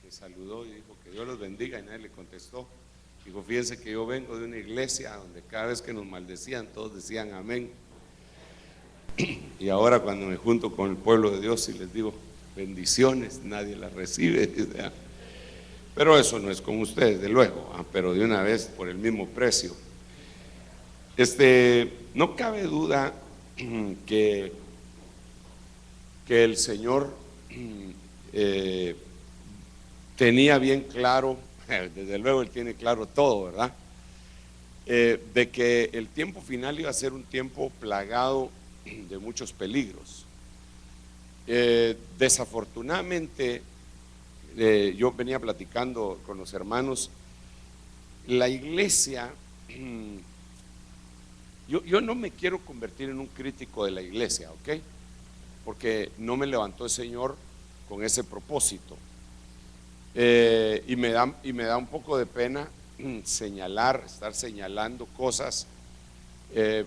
me saludó y dijo que Dios los bendiga, y nadie le contestó. Dijo, fíjense que yo vengo de una iglesia donde cada vez que nos maldecían todos decían amén, y ahora cuando me junto con el pueblo de Dios y les digo bendiciones, nadie las recibe. Pero eso no es con ustedes, de luego, pero de una vez por el mismo precio. No cabe duda que el Señor tenía bien claro, desde luego Él tiene claro todo, ¿verdad? De que el tiempo final iba a ser un tiempo plagado de muchos peligros. Desafortunadamente, yo venía platicando con los hermanos, la iglesia, yo no me quiero convertir en un crítico de la iglesia, ¿ok? Porque no me levantó el Señor con ese propósito. Y me da un poco de pena estar señalando cosas,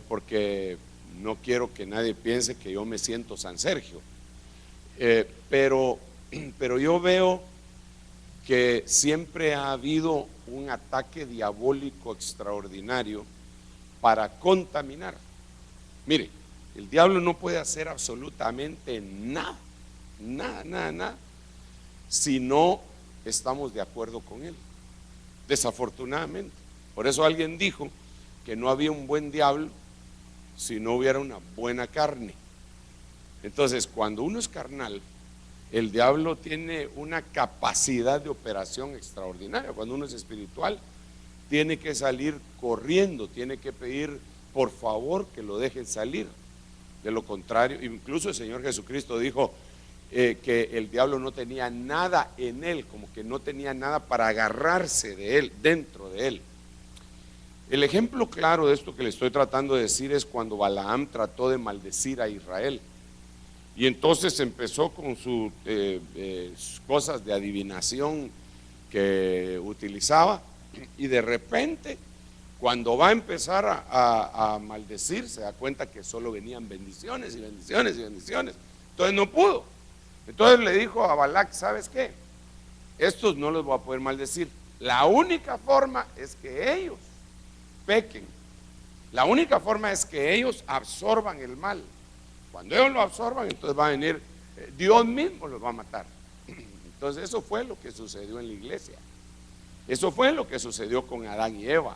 porque no quiero que nadie piense que yo me siento San Sergio. Pero yo veo que siempre ha habido un ataque diabólico extraordinario para contaminar. Mire, el diablo no puede hacer absolutamente nada si no estamos de acuerdo con él, desafortunadamente. Por eso alguien dijo que no había un buen diablo si no hubiera una buena carne. Entonces, cuando uno es carnal, el diablo tiene una capacidad de operación extraordinaria. Cuando uno es espiritual, tiene que salir corriendo, tiene que pedir por favor que lo dejen salir. De lo contrario, incluso el Señor Jesucristo dijo que el diablo no tenía nada en él, como que no tenía nada para agarrarse de él, dentro de él. El ejemplo claro de esto que le estoy tratando de decir es cuando Balaam trató de maldecir a Israel. Y entonces empezó con sus cosas de adivinación que utilizaba, y de repente, cuando va a empezar a maldecir, se da cuenta que solo venían bendiciones y bendiciones y bendiciones. Entonces no pudo. Entonces le dijo a Balac, ¿sabes qué? Estos no los voy a poder maldecir. La única forma es que ellos pequen. La única forma es que ellos absorban el mal. Cuando ellos lo absorban, entonces va a venir, Dios mismo los va a matar. Entonces eso fue lo que sucedió en la iglesia. Eso fue lo que sucedió con Adán y Eva.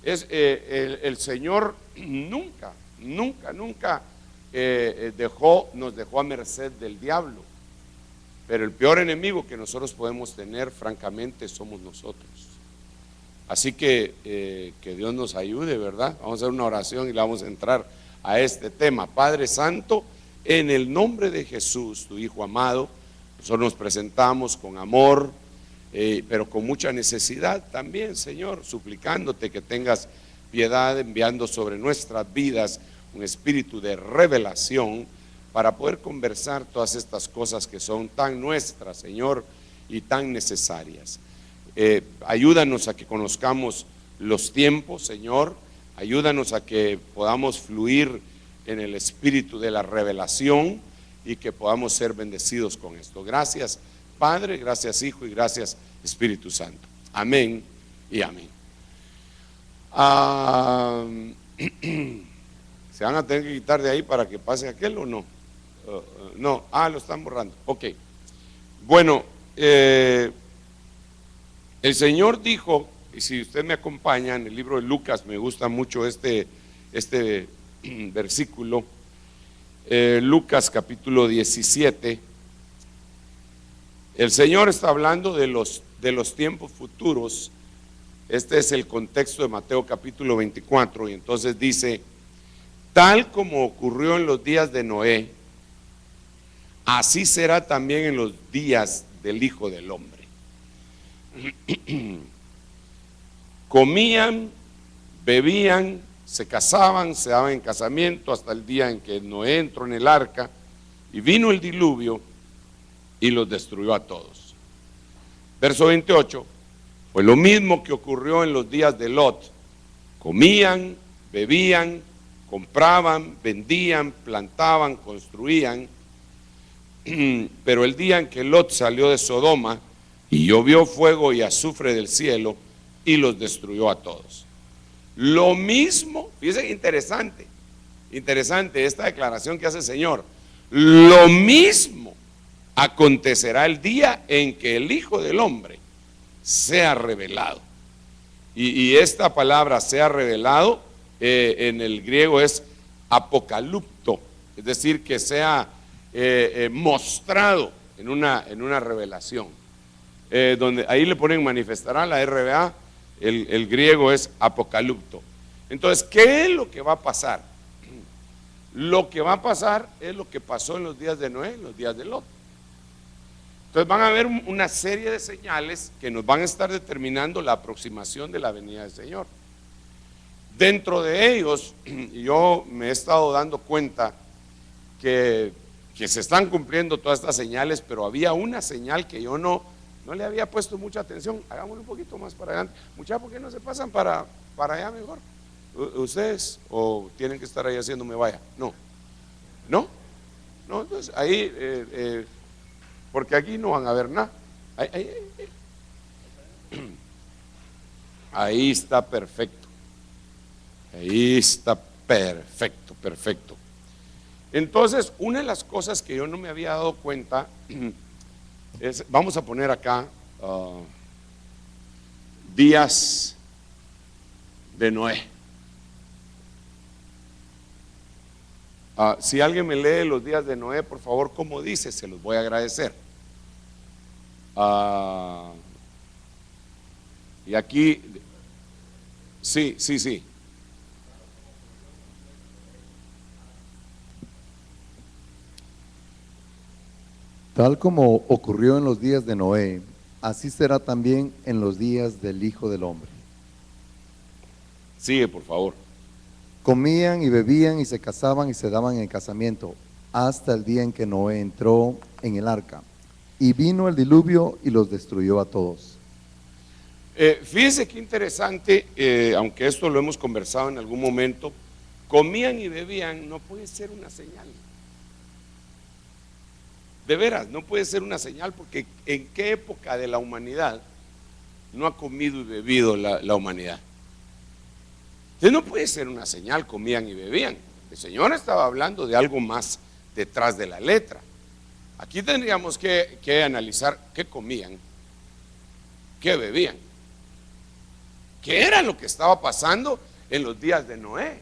El Señor nunca nos dejó a merced del diablo. Pero el peor enemigo que nosotros podemos tener, francamente, somos nosotros. Así que Dios nos ayude, ¿verdad? Vamos a hacer una oración y le vamos a entrar a este tema. Padre Santo, en el nombre de Jesús, tu Hijo amado, nosotros nos presentamos con amor, pero con mucha necesidad también, Señor, suplicándote que tengas piedad, enviando sobre nuestras vidas un espíritu de revelación para poder conversar todas estas cosas que son tan nuestras, Señor, y tan necesarias. Ayúdanos a que conozcamos los tiempos, Señor. Ayúdanos a que podamos fluir en el espíritu de la revelación y que podamos ser bendecidos con esto. Gracias, Padre, gracias, Hijo, y gracias, Espíritu Santo. Amén y amén. ¿Se van a tener que quitar de ahí para que pase aquel o no? No, lo están borrando. Ok. Bueno, el Señor dijo, y si usted me acompaña en el libro de Lucas, me gusta mucho este versículo, Lucas capítulo 17. El Señor está hablando de los tiempos futuros. Este es el contexto de Mateo capítulo 24, y entonces dice: tal como ocurrió en los días de Noé, así será también en los días del Hijo del Hombre. Comían, bebían, se casaban, se daban en casamiento hasta el día en que Noé entró en el arca y vino el diluvio y los destruyó a todos. Verso 28, fue lo mismo que ocurrió en los días de Lot. Comían, bebían, compraban, vendían, plantaban, construían. Pero el día en que Lot salió de Sodoma, y llovió fuego y azufre del cielo y los destruyó a todos. Lo mismo, fíjense, interesante esta declaración que hace el Señor. Lo mismo acontecerá el día en que el Hijo del Hombre sea revelado. Y esta palabra sea revelado en el griego es apocalipto, es decir, que sea mostrado en una revelación. Donde ahí le ponen manifestará, la RBA, el griego es apocalipto. Entonces, ¿qué es lo que va a pasar? Lo que va a pasar es lo que pasó en los días de Noé, en los días de Lot. Entonces van a haber una serie de señales que nos van a estar determinando la aproximación de la venida del Señor. Dentro de ellos, yo me he estado dando cuenta que se están cumpliendo todas estas señales, pero había una señal que yo no le había puesto mucha atención. Hagámoslo un poquito más para adelante. Muchachos, ¿por qué no se pasan para allá mejor? ¿Ustedes o tienen que estar ahí haciéndome vaya? No, entonces ahí, porque aquí no van a ver nada. Ahí está perfecto. Ahí está perfecto. Entonces, una de las cosas que yo no me había dado cuenta es, vamos a poner acá días de Noé. Si alguien me lee los días de Noé, por favor, como dice, se los voy a agradecer. Y aquí, sí. Tal como ocurrió en los días de Noé, así será también en los días del Hijo del Hombre. Sigue, por favor. Comían y bebían y se casaban y se daban en casamiento, hasta el día en que Noé entró en el arca. Y vino el diluvio y los destruyó a todos. Fíjense qué interesante, aunque esto lo hemos conversado en algún momento, comían y bebían no puede ser una señal. De veras, no puede ser una señal, porque ¿en qué época de la humanidad no ha comido y bebido la humanidad? Entonces no puede ser una señal, comían y bebían. El Señor estaba hablando de algo más detrás de la letra. Aquí tendríamos que analizar qué comían, qué bebían, qué era lo que estaba pasando en los días de Noé.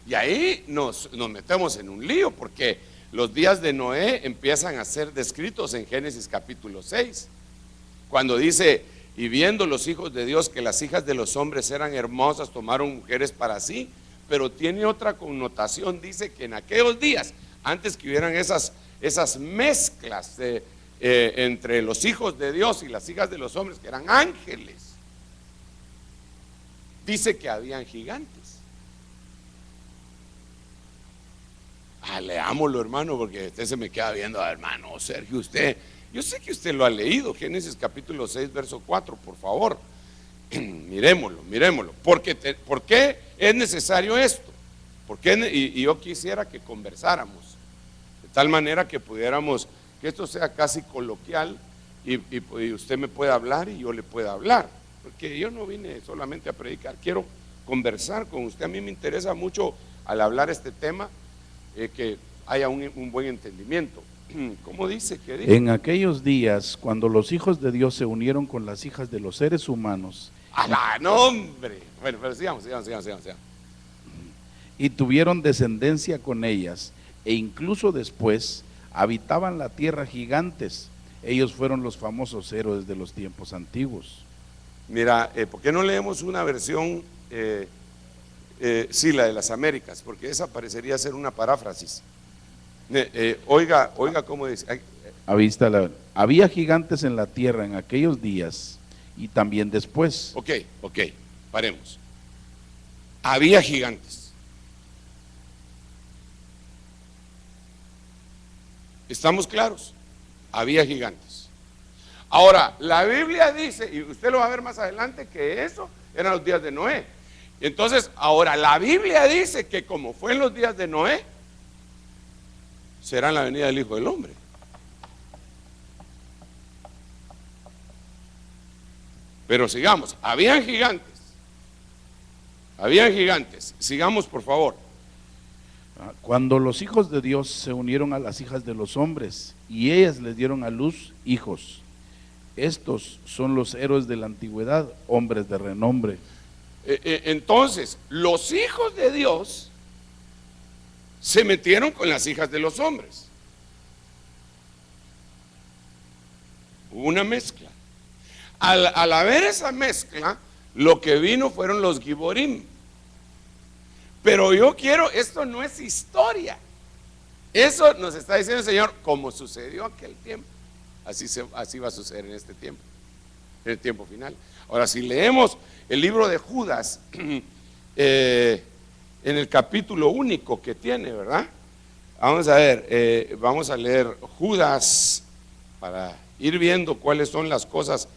Y ahí nos metemos en un lío, porque los días de Noé empiezan a ser descritos en Génesis capítulo 6, cuando dice: y viendo los hijos de Dios que las hijas de los hombres eran hermosas, tomaron mujeres para sí. Pero tiene otra connotación, dice que en aquellos días, antes que hubieran esas mezclas entre los hijos de Dios y las hijas de los hombres, que eran ángeles, dice que habían gigantes. Leámoslo, hermano, porque usted se me queda viendo. Hermano Sergio, yo sé que usted lo ha leído, Génesis capítulo 6, verso 4, por favor. Miremoslo. ¿Por qué es necesario esto? Y yo quisiera que conversáramos de tal manera que pudiéramos, que esto sea casi coloquial, y usted me pueda hablar y yo le pueda hablar, porque yo no vine solamente a predicar, quiero conversar con usted. A mí me interesa mucho, al hablar este tema, que haya un buen entendimiento. ¿Cómo dice? ¿Qué dice? En aquellos días, cuando los hijos de Dios se unieron con las hijas de los seres humanos, No, hombre. Bueno, pero sigamos. y tuvieron descendencia con ellas, e incluso después habitaban la tierra gigantes. Ellos fueron los famosos héroes de los tiempos antiguos. Mira, ¿por qué no leemos una versión, sí, la de las Américas? Porque esa parecería ser una paráfrasis. Oiga cómo dice. Había gigantes en la tierra en aquellos días y también después. Ok, paremos. Había gigantes. ¿Estamos claros? Había gigantes. Ahora, la Biblia dice, y usted lo va a ver más adelante, que eso eran los días de Noé. Entonces, ahora la Biblia dice que como fue en los días de Noé, será en la venida del Hijo del Hombre. Pero sigamos, habían gigantes. Habían gigantes. Sigamos, por favor. Cuando los hijos de Dios se unieron a las hijas de los hombres y ellas les dieron a luz hijos, estos son los héroes de la antigüedad, hombres de renombre. Entonces, los hijos de Dios se metieron con las hijas de los hombres. Hubo una mezcla. Al haber esa mezcla, lo que vino fueron los Giborim. Pero yo quiero, esto no es historia. Eso nos está diciendo el Señor, como sucedió aquel tiempo. Así va a suceder en este tiempo, en el tiempo final. Ahora, si leemos el libro de Judas, en el capítulo único que tiene, ¿verdad? Vamos a ver, vamos a leer Judas para ir viendo cuáles son las cosas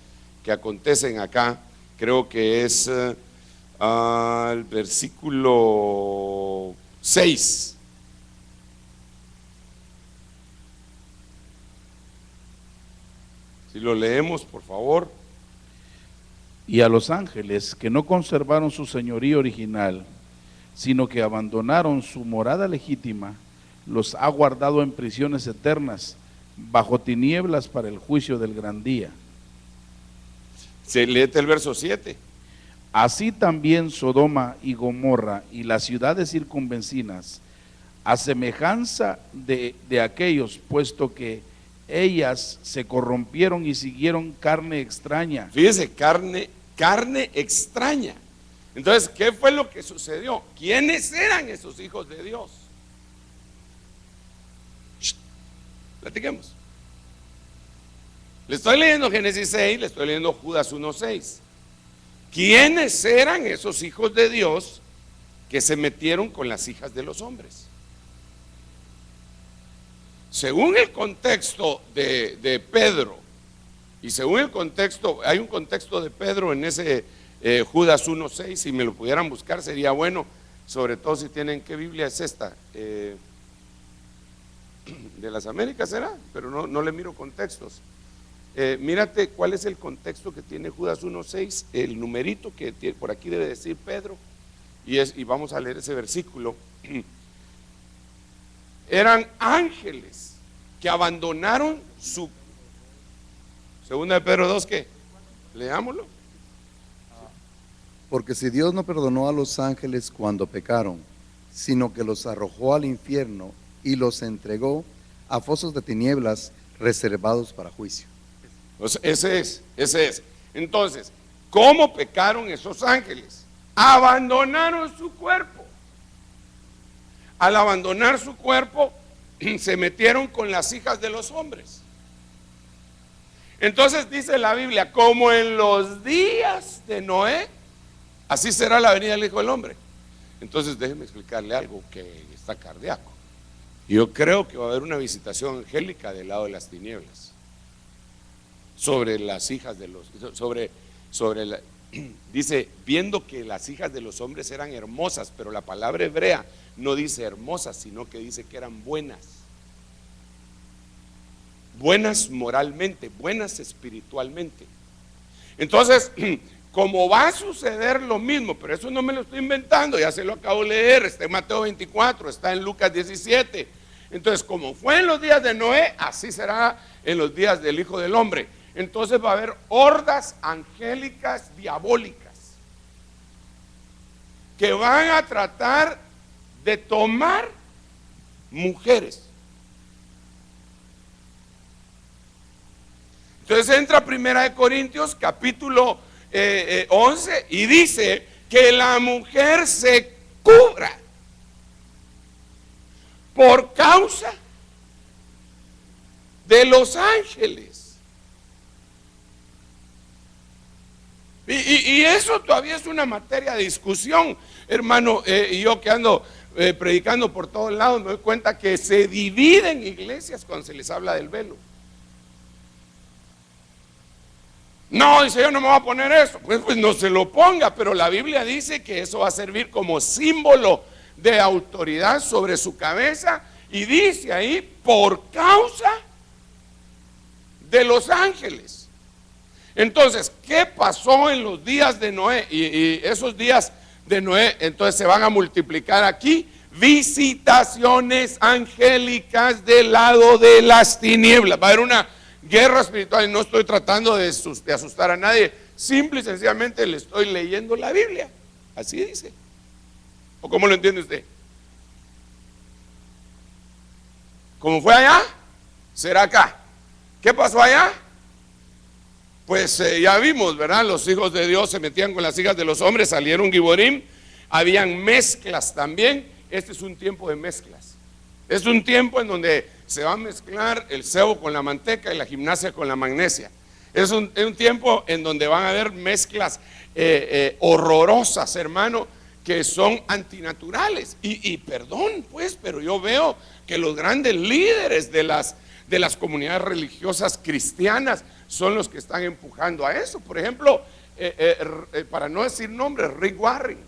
que acontecen acá. Creo que es el versículo 6. Si lo leemos, por favor. Y a los ángeles que no conservaron su señorío original, sino que abandonaron su morada legítima, los ha guardado en prisiones eternas, bajo tinieblas para el juicio del gran día. Se léete el verso 7. Así también Sodoma y Gomorra y las ciudades circunvecinas, a semejanza de aquellos, puesto que ellas se corrompieron y siguieron carne extraña. Fíjese, carne extraña. Entonces, ¿qué fue lo que sucedió? ¿Quiénes eran esos hijos de Dios? Platiquemos. Le estoy leyendo Génesis 6, le estoy leyendo Judas 1:6. ¿Quiénes eran esos hijos de Dios que se metieron con las hijas de los hombres? Según el contexto de Pedro, y según el contexto, hay un contexto de Pedro en ese Judas 1:6, si me lo pudieran buscar sería bueno, sobre todo si tienen, ¿qué Biblia es esta? De las Américas será, pero no le miro contextos. Mírate cuál es el contexto que tiene Judas 1:6, el numerito que tiene, por aquí debe decir Pedro, y vamos a leer ese versículo. Eran ángeles que abandonaron su... Segunda de Pedro 2, ¿qué? Leámoslo. Porque si Dios no perdonó a los ángeles cuando pecaron, sino que los arrojó al infierno y los entregó a fosos de tinieblas reservados para juicio. Pues ese es. Entonces, ¿cómo pecaron esos ángeles? Abandonaron su cuerpo. Al abandonar su cuerpo, se metieron con las hijas de los hombres. Entonces dice la Biblia, como en los días de Noé, así será la venida del Hijo del Hombre. Entonces déjeme explicarle algo que está cardíaco. Yo creo que va a haber una visitación angélica del lado de las tinieblas sobre las hijas de los, dice, viendo que las hijas de los hombres eran hermosas, pero la palabra hebrea no dice hermosas, sino que dice que eran buenas. Buenas moralmente, buenas espiritualmente. Entonces, como va a suceder lo mismo, pero eso no me lo estoy inventando, ya se lo acabo de leer, está en Mateo 24, está en Lucas 17. Entonces, como fue en los días de Noé, así será en los días del Hijo del Hombre. Entonces va a haber hordas angélicas diabólicas que van a tratar de tomar mujeres. Entonces entra Primera de Corintios capítulo 11 y dice que la mujer se cubra por causa de los ángeles. Y eso todavía es una materia de discusión, hermano. Y yo que ando predicando por todos lados, me doy cuenta que se dividen iglesias cuando se les habla del velo. No, dice, yo no me voy a poner eso. Pues no se lo ponga, pero la Biblia dice que eso va a servir como símbolo de autoridad sobre su cabeza. Y dice ahí, por causa de los ángeles. Entonces, ¿qué pasó en los días de Noé? Y esos días de Noé, entonces se van a multiplicar aquí visitaciones angélicas del lado de las tinieblas. Va a haber una guerra espiritual, y no estoy tratando de asustar a nadie, simple y sencillamente le estoy leyendo la Biblia. Así dice. ¿O cómo lo entiende usted? ¿Cómo fue allá? Será acá. ¿Qué pasó allá? Pues ya vimos, ¿verdad? Los hijos de Dios se metían con las hijas de los hombres, salieron Giborim, habían mezclas también. Este es un tiempo de mezclas. Es un tiempo en donde se va a mezclar el cebo con la manteca y la gimnasia con la magnesia. Es un tiempo en donde van a haber mezclas horrorosas, hermano, que son antinaturales. Y perdón, pues, pero yo veo que los grandes líderes de las comunidades religiosas cristianas son los que están empujando a eso. Por ejemplo, para no decir nombres, Rick Warren,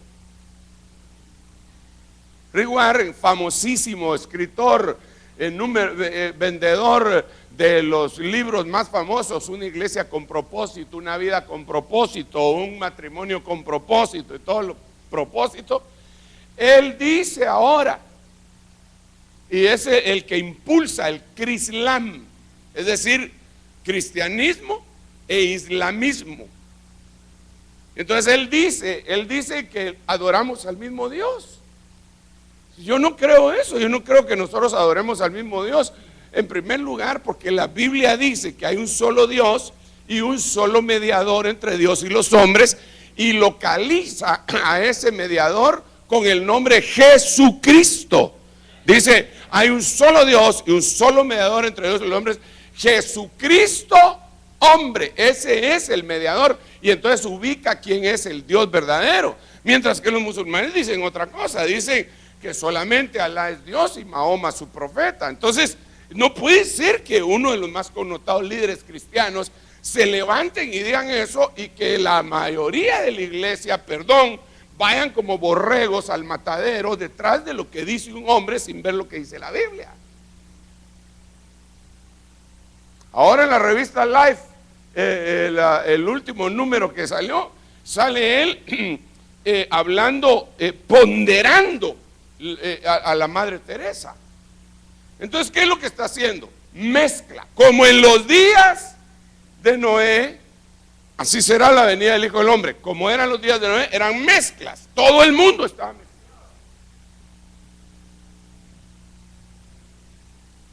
famosísimo escritor, vendedor de los libros más famosos, Una iglesia con propósito, una vida con propósito, un matrimonio con propósito y todo lo propósito. Él dice ahora, y es el que impulsa el Crislam, es decir, cristianismo e islamismo. Entonces él dice que adoramos al mismo Dios. Yo no creo eso, yo no creo que nosotros adoremos al mismo Dios. En primer lugar, porque la Biblia dice que hay un solo Dios y un solo mediador entre Dios y los hombres, y localiza a ese mediador con el nombre Jesucristo. Dice, hay un solo Dios y un solo mediador entre Dios y los hombres, Jesucristo, hombre. Ese es el mediador, y entonces ubica quién es el Dios verdadero. Mientras que los musulmanes dicen otra cosa, dicen que solamente Alá es Dios y Mahoma su profeta. Entonces, no puede ser que uno de los más connotados líderes cristianos se levanten y digan eso, y que la mayoría de la iglesia, vayan como borregos al matadero detrás de lo que dice un hombre sin ver lo que dice la Biblia. Ahora en la revista Life, el último número que salió, sale él hablando, ponderando a la Madre Teresa. Entonces, ¿qué es lo que está haciendo? Mezcla. Como en los días de Noé, así será la venida del Hijo del Hombre. Como eran los días de Noé, eran mezclas. Todo el mundo estaba mezclado.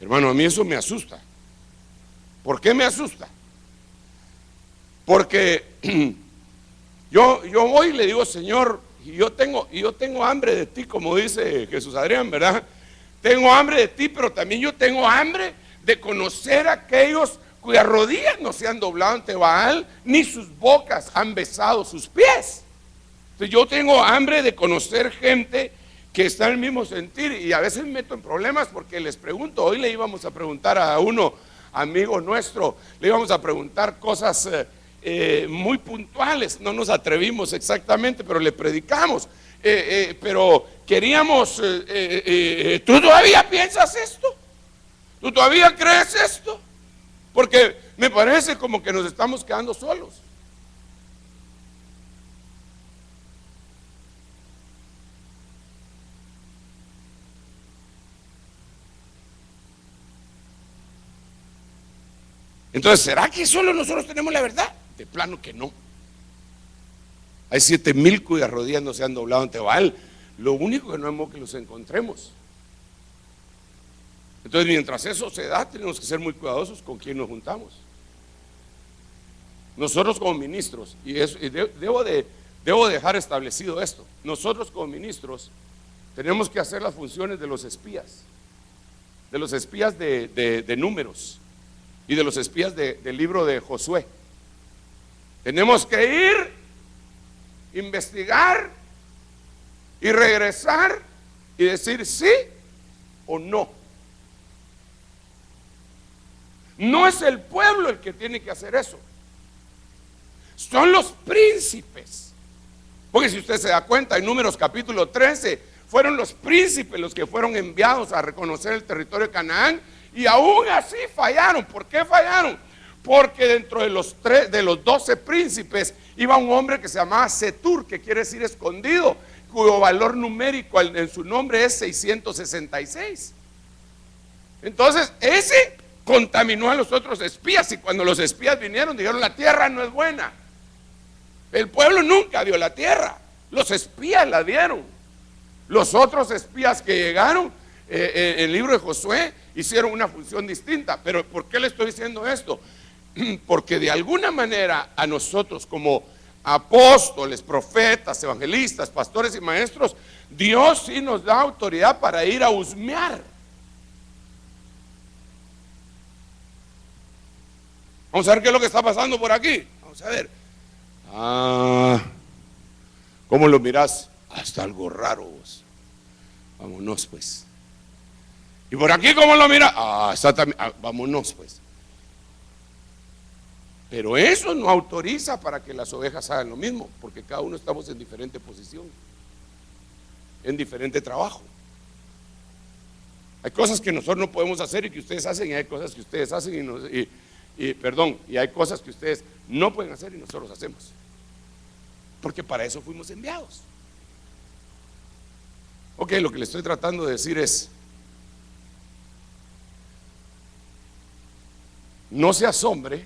Hermano, a mí eso me asusta. ¿Por qué me asusta? Porque yo voy y le digo, Señor, yo tengo hambre de ti, como dice Jesús Adrián, ¿verdad? Tengo hambre de ti, pero también yo tengo hambre de conocer a aquellos cuyas rodillas no se han doblado ante Baal, ni sus bocas han besado sus pies. Entonces yo tengo hambre de conocer gente que está en el mismo sentir, y a veces me meto en problemas porque les pregunto. Hoy le íbamos a preguntar a uno, amigo nuestro, le íbamos a preguntar cosas muy puntuales. No nos atrevimos exactamente, pero le predicamos. Pero queríamos, ¿tú todavía piensas esto? ¿Tú todavía crees esto? Porque me parece como que nos estamos quedando solos. Entonces, ¿será que solo nosotros tenemos la verdad? De plano que no. Hay 7,000 cuyas rodillas no se han doblado ante Baal. Lo único que no hemos que los encontremos. Entonces, mientras eso se da, tenemos que ser muy cuidadosos con quién nos juntamos. Nosotros como ministros, y debo dejar establecido esto, nosotros como ministros tenemos que hacer las funciones de los espías de Números y de los espías del libro de Josué. Tenemos que ir, investigar y regresar y decir sí o no. No es el pueblo el que tiene que hacer eso, son los príncipes. Porque si usted se da cuenta, en Números capítulo 13, fueron los príncipes los que fueron enviados a reconocer el territorio de Canaán, y aún así fallaron. ¿Por qué fallaron? Porque dentro de los 12 príncipes iba un hombre que se llamaba Setur, que quiere decir escondido, cuyo valor numérico en su nombre es 666. Entonces ese contaminó a los otros espías, y cuando los espías vinieron dijeron: la tierra no es buena. El pueblo nunca vio la tierra, los espías la vieron. Los otros espías que llegaron, el libro de Josué, hicieron una función distinta. Pero ¿por qué le estoy diciendo esto? Porque de alguna manera a nosotros como apóstoles, profetas, evangelistas, pastores y maestros, Dios sí nos da autoridad para ir a husmear. Vamos a ver qué es lo que está pasando por aquí. Vamos a ver. ¿Cómo lo mirás? Está algo raro vos. Vámonos pues. Y por aquí, ¿cómo lo mirás? Está también. Vámonos pues. Pero eso no autoriza para que las ovejas hagan lo mismo, porque cada uno estamos en diferente posición, en diferente trabajo. Hay cosas que nosotros no podemos hacer y que ustedes hacen, y hay cosas que ustedes hacen y hay cosas que ustedes no pueden hacer y nosotros hacemos, porque para eso fuimos enviados. Ok, lo que le estoy tratando de decir es: no se asombre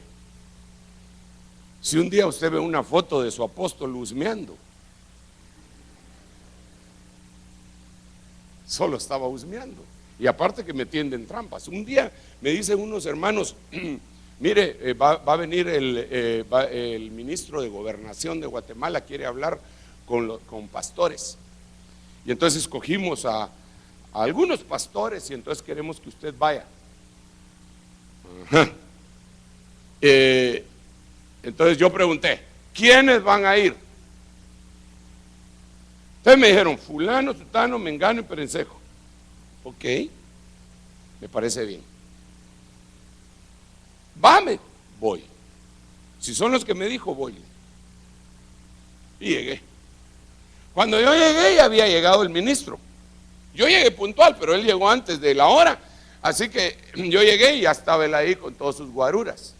si un día usted ve una foto de su apóstol husmeando. Solo estaba husmeando. Y aparte que me tienden trampas. Un día me dicen unos hermanos: mire, va a venir el ministro de Gobernación de Guatemala, quiere hablar con pastores. Y entonces escogimos a algunos pastores y entonces queremos que usted vaya. Ajá. Entonces yo pregunté: ¿quiénes van a ir? Entonces me dijeron: fulano, sutano, mengano y perencejo. Ok, me parece bien. Vame, voy. Si son los que me dijo, voy. Y llegué. Cuando yo llegué ya había llegado el ministro. Yo llegué puntual, pero él llegó antes de la hora. Así que yo llegué y ya estaba él ahí con todos sus guaruras.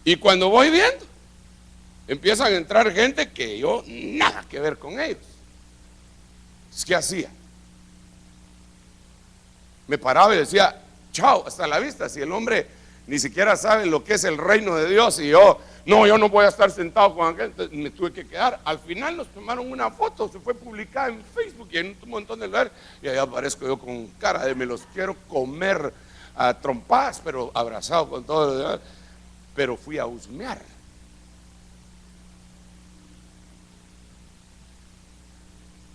Y cuando voy viendo, empiezan a entrar gente que yo nada que ver con ellos. ¿Qué hacía? Me paraba y decía: chao, hasta la vista. Si el hombre ni siquiera sabe lo que es el reino de Dios, y yo no voy a estar sentado con aquel. Entonces me tuve que quedar. Al final nos tomaron una foto, se fue publicada en Facebook y en un montón de lugares, y ahí aparezco yo con cara de: me los quiero comer a trompadas, pero abrazado con todo lo demás. Pero fui a husmear.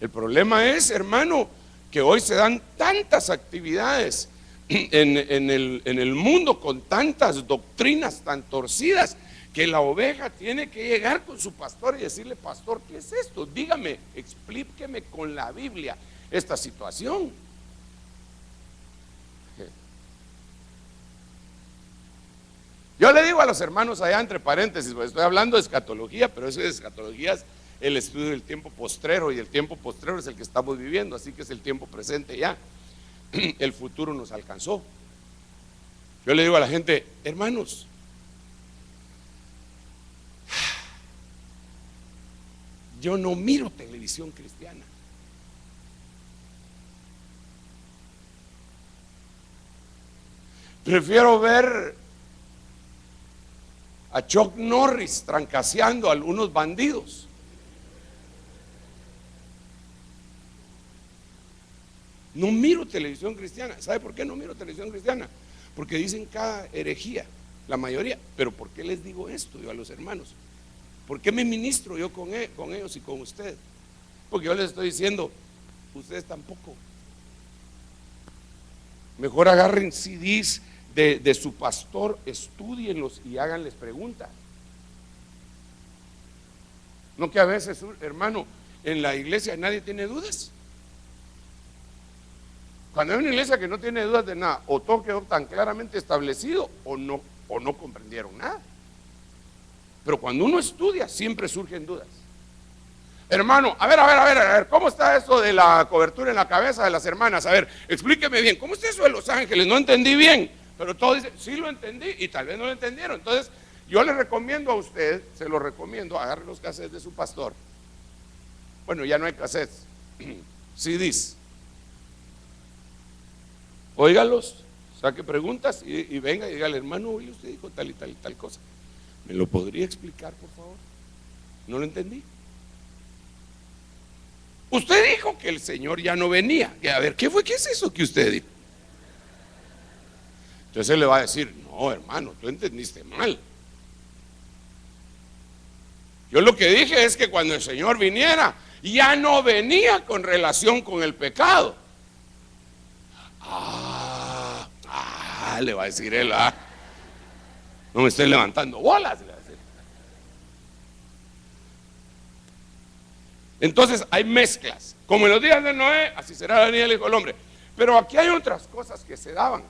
El problema es, hermano, que hoy se dan tantas actividades en el mundo, con tantas doctrinas tan torcidas, que la oveja tiene que llegar con su pastor y decirle: pastor, ¿qué es esto? Dígame, explíqueme con la Biblia esta situación. Yo le digo a los hermanos allá, entre paréntesis, porque estoy hablando de escatología, pero eso de escatología es el estudio del tiempo postrero, y el tiempo postrero es el que estamos viviendo, así que es el tiempo presente ya. El futuro nos alcanzó. Yo le digo a la gente: hermanos, yo no miro televisión cristiana. Prefiero ver a Chuck Norris trancaseando a algunos bandidos. No miro televisión cristiana. ¿Sabe por qué no miro televisión cristiana? Porque dicen cada herejía, la mayoría. Pero ¿por qué les digo esto yo a los hermanos? ¿Por qué me ministro yo con ellos y con ustedes? Porque yo les estoy diciendo: ustedes tampoco. Mejor agarren CDs de su pastor, estúdienlos y háganles preguntas. No que a veces, hermano, en la iglesia nadie tiene dudas. Cuando hay una iglesia que no tiene dudas de nada, o todo quedó tan claramente establecido, o no comprendieron nada. Pero cuando uno estudia, siempre surgen dudas. hermano, a ver, ¿cómo está eso de la cobertura en la cabeza de las hermanas? A ver, explíqueme bien, ¿cómo está eso de los ángeles? No entendí bien, pero todos dicen, sí lo entendí y tal vez no lo entendieron. Entonces, yo le recomiendo a usted, se lo recomiendo, agarre los cassettes de su pastor. Bueno, ya no hay cassettes, CDs. Óigalos, saque preguntas y venga y dígale, hermano, oye, usted dijo tal y tal y tal cosa. ¿Me lo podría explicar, por favor? No lo entendí. Usted dijo que el Señor ya no venía. A ver, ¿qué es eso que usted dijo? Entonces él le va a decir, no, hermano, tú entendiste mal. Yo lo que dije es que cuando el Señor viniera, ya no venía con relación con el pecado. Le va a decir él, no me estoy levantando bolas. Entonces hay mezclas, como en los días de Noé, así será la venida del Hijo del Hombre. Pero aquí hay otras cosas que se daban.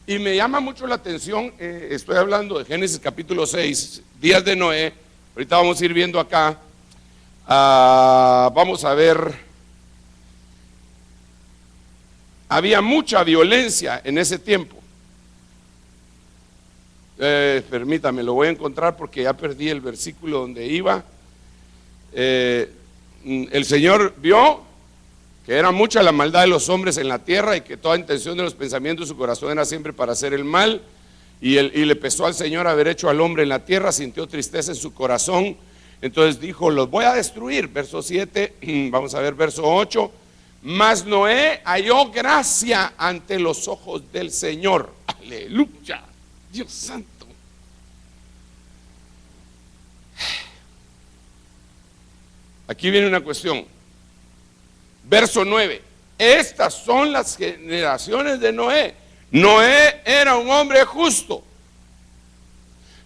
Y me llama mucho la atención, estoy hablando de Génesis capítulo 6, días de Noé. Ahorita vamos a ir viendo acá, vamos a ver. Había mucha violencia en ese tiempo. Permítame, lo voy a encontrar porque ya perdí el versículo donde iba. El Señor vio que era mucha la maldad de los hombres en la tierra y que toda intención de los pensamientos de su corazón era siempre para hacer el mal. Y le pesó al Señor haber hecho al hombre en la tierra, sintió tristeza en su corazón. Entonces dijo, los voy a destruir. Verso 7, vamos a ver verso 8. Mas Noé halló gracia ante los ojos del Señor. Aleluya, Dios santo. Aquí viene una cuestión. Verso 9. Estas son las generaciones de Noé. Noé era un hombre justo,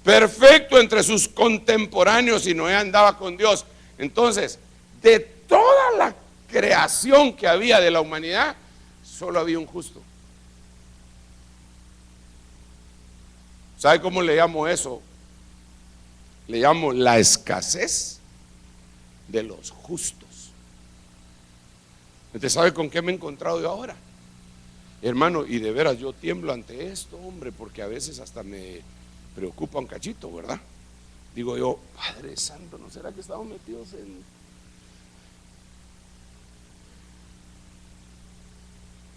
perfecto entre sus contemporáneos, y Noé andaba con Dios. Entonces, de toda la creación que había de la humanidad, solo había un justo. ¿Sabe cómo le llamo eso? Le llamo la escasez de los justos. ¿Usted sabe con qué me he encontrado yo ahora? Hermano, y de veras yo tiemblo ante esto, hombre, porque a veces hasta me preocupa un cachito, ¿verdad? Digo yo, Padre Santo, ¿no será que estamos metidos en...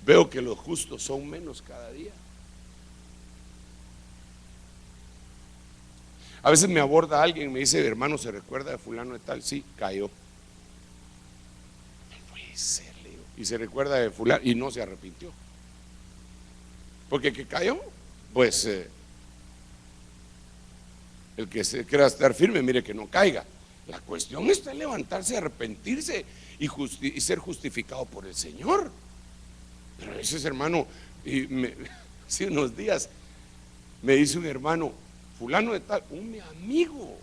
Veo que los justos son menos cada día. A veces me aborda alguien y me dice, hermano, ¿se recuerda de fulano de tal? Sí, cayó. No puede ser, le digo. Y se recuerda de fulano y no se arrepintió. Porque que cayó, pues el que se quiera estar firme, mire que no caiga. La cuestión está en levantarse, arrepentirse y ser justificado por el Señor. Pero a veces, hermano, hace unos días me dice un hermano, fulano de tal, un amigo,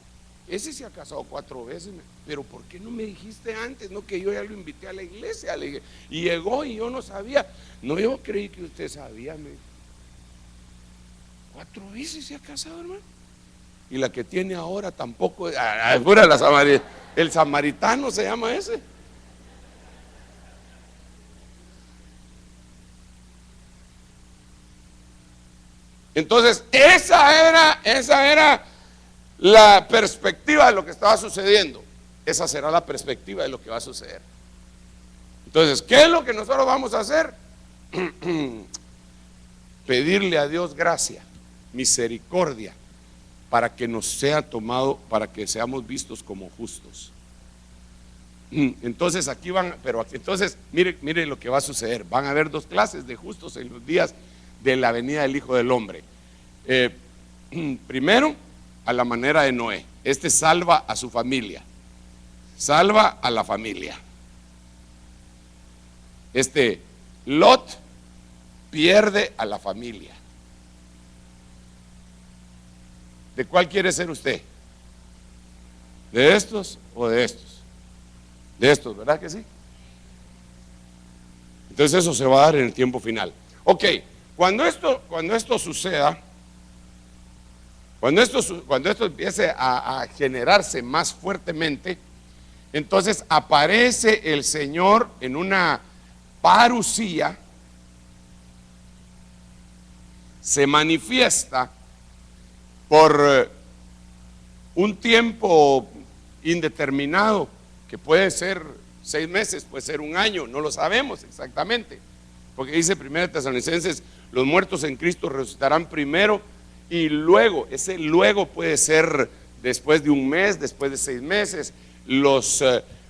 ese se ha casado 4 veces, pero ¿por qué no me dijiste antes? No, que yo ya lo invité a la iglesia, le dije, y llegó y yo no sabía. No, yo creí que usted sabía, 4 veces se ha casado, hermano. Y la que tiene ahora tampoco, fuera el samaritano se llama ese. Entonces, esa era la perspectiva de lo que estaba sucediendo. Esa será la perspectiva de lo que va a suceder. Entonces, ¿qué es lo que nosotros vamos a hacer? Pedirle a Dios gracia, misericordia, para que nos sea tomado, para que seamos vistos como justos. Entonces aquí entonces mire lo que va a suceder. Van a haber 2 clases de justos en los días de la venida del Hijo del Hombre. Primero, a la manera de Noé. Este salva a su familia, salva a la familia. Lot pierde a la familia. ¿De cuál quiere ser usted? ¿De estos o de estos? De estos, ¿verdad que sí? Entonces eso se va a dar en el tiempo final. Ok, cuando esto suceda, cuando esto empiece a generarse más fuertemente, Entonces aparece el Señor en una parucía, se manifiesta por un tiempo indeterminado, que puede ser 6 meses, puede ser un año, no lo sabemos exactamente, porque dice 1 Tesalonicenses, los muertos en Cristo resucitarán primero y luego, ese luego puede ser después de un mes, después de 6 meses, los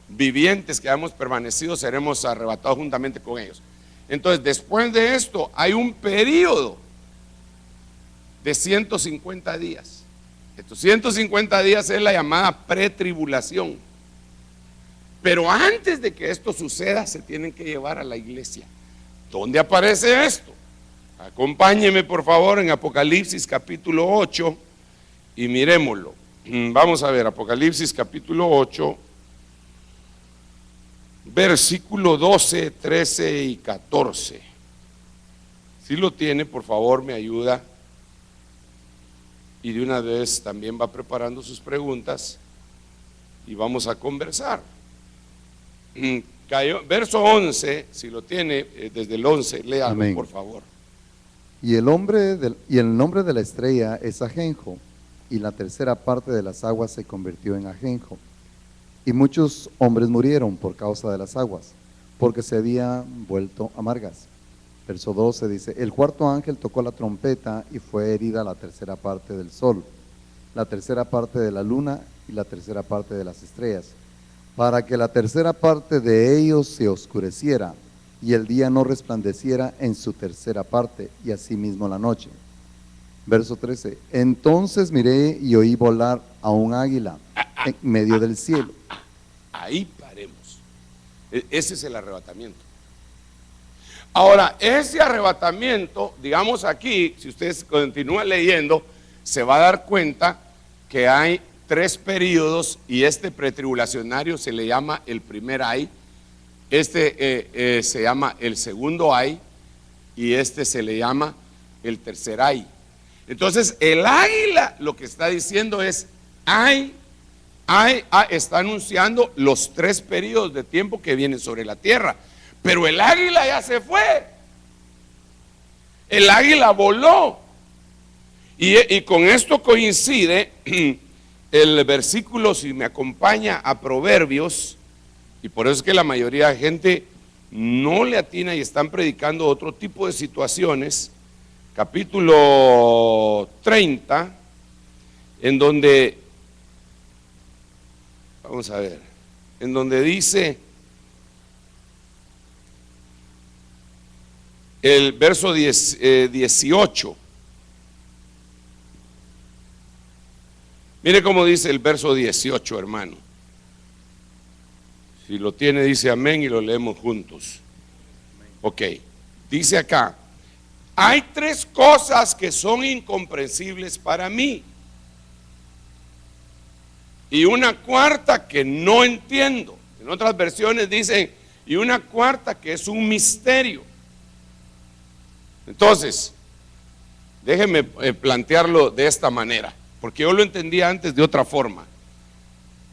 vivientes que hayamos permanecido seremos arrebatados juntamente con ellos. Entonces, después de esto hay un periodo de 150 días. Estos 150 días es la llamada pretribulación. Pero antes de que esto suceda, se tienen que llevar a la iglesia. ¿Dónde aparece esto? Acompáñeme por favor en Apocalipsis capítulo 8 y miremoslo. Vamos a ver, Apocalipsis capítulo 8, versículo 12, 13 y 14. Si lo tiene, por favor, me ayuda. Y de una vez también va preparando sus preguntas y vamos a conversar. Verso 11, si lo tiene, desde el 11, léalo. Amén. Por favor. Y el nombre de la estrella es Ajenjo, y la tercera parte de las aguas se convirtió en ajenjo. Y muchos hombres murieron por causa de las aguas, porque se habían vuelto amargas. Verso 12 dice, el cuarto ángel tocó la trompeta y fue herida la tercera parte del sol, la tercera parte de la luna y la tercera parte de las estrellas, para que la tercera parte de ellos se oscureciera y el día no resplandeciera en su tercera parte, y asimismo la noche. Verso 13, entonces miré y oí volar a un águila en medio del cielo. Ahí paremos. Ese es el arrebatamiento. Ahora, ese arrebatamiento, digamos aquí, si ustedes continúan leyendo, se va a dar cuenta que hay 3 periodos y este pretribulacionario se le llama el primer ay, este se llama el segundo ay y este se le llama el tercer ay. Entonces el águila lo que está diciendo es ay, está anunciando los 3 periodos de tiempo que vienen sobre la tierra, pero el águila ya se fue, el águila voló y con esto coincide el versículo, si me acompaña a Proverbios, y por eso es que la mayoría de gente no le atina y están predicando otro tipo de situaciones, capítulo 30, en donde, vamos a ver, en donde dice el verso 18. Mire cómo dice el verso 18, hermano. Si lo tiene, dice amén y lo leemos juntos. Ok, dice acá, hay 3 cosas que son incomprensibles para mí y una cuarta que no entiendo. En otras versiones dicen, y una cuarta que es un misterio. Entonces, déjenme plantearlo de esta manera, porque yo lo entendía antes de otra forma.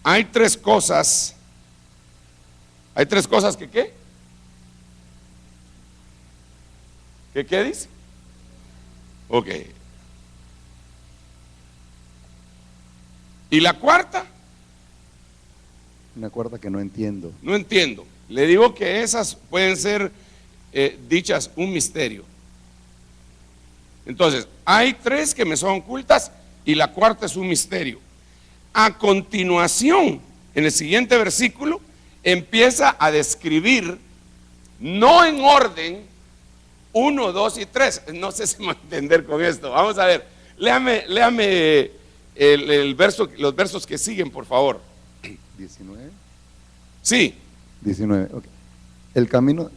Hay 3 cosas. ¿Hay 3 cosas que qué? ¿Que qué dice? Ok. ¿Y la cuarta? Una cuarta que no entiendo. No entiendo. Le digo que esas pueden ser dichas un misterio. Entonces, hay 3 que me son ocultas y la cuarta es un misterio. A continuación, en el siguiente versículo, empieza a describir, no en orden, 1, 2 y 3. No sé si me va a entender con esto. Vamos a ver, léame el verso, los versos que siguen, por favor. 19. Sí. 19, ok. El camino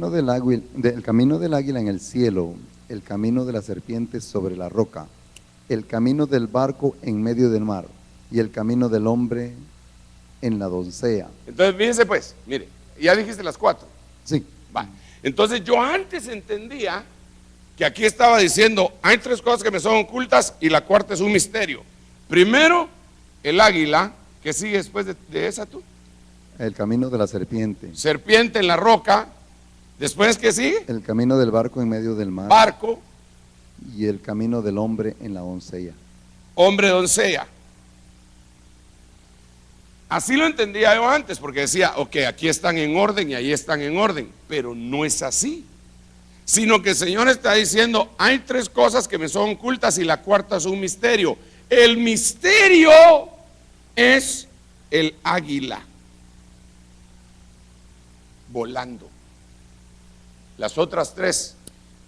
del águila en el cielo, el camino de la serpiente sobre la roca, el camino del barco en medio del mar y el camino del hombre en la doncella. Entonces, fíjense pues, mire, ya dijiste las 4. Sí. Va. Entonces yo antes entendía que aquí estaba diciendo, hay 3 cosas que me son ocultas y la cuarta es un misterio. Primero, el águila, que sigue después de esa tú. El camino de la serpiente. Serpiente en la roca. Después, ¿qué sigue? El camino del barco en medio del mar. Barco. Y el camino del hombre en la doncella. Hombre, doncella. Así lo entendía yo antes, porque decía, ok, aquí están en orden y ahí están en orden, pero no es así, sino que el Señor está diciendo, hay tres cosas que me son ocultas y la cuarta es un misterio. El misterio es el águila volando. Las otras tres,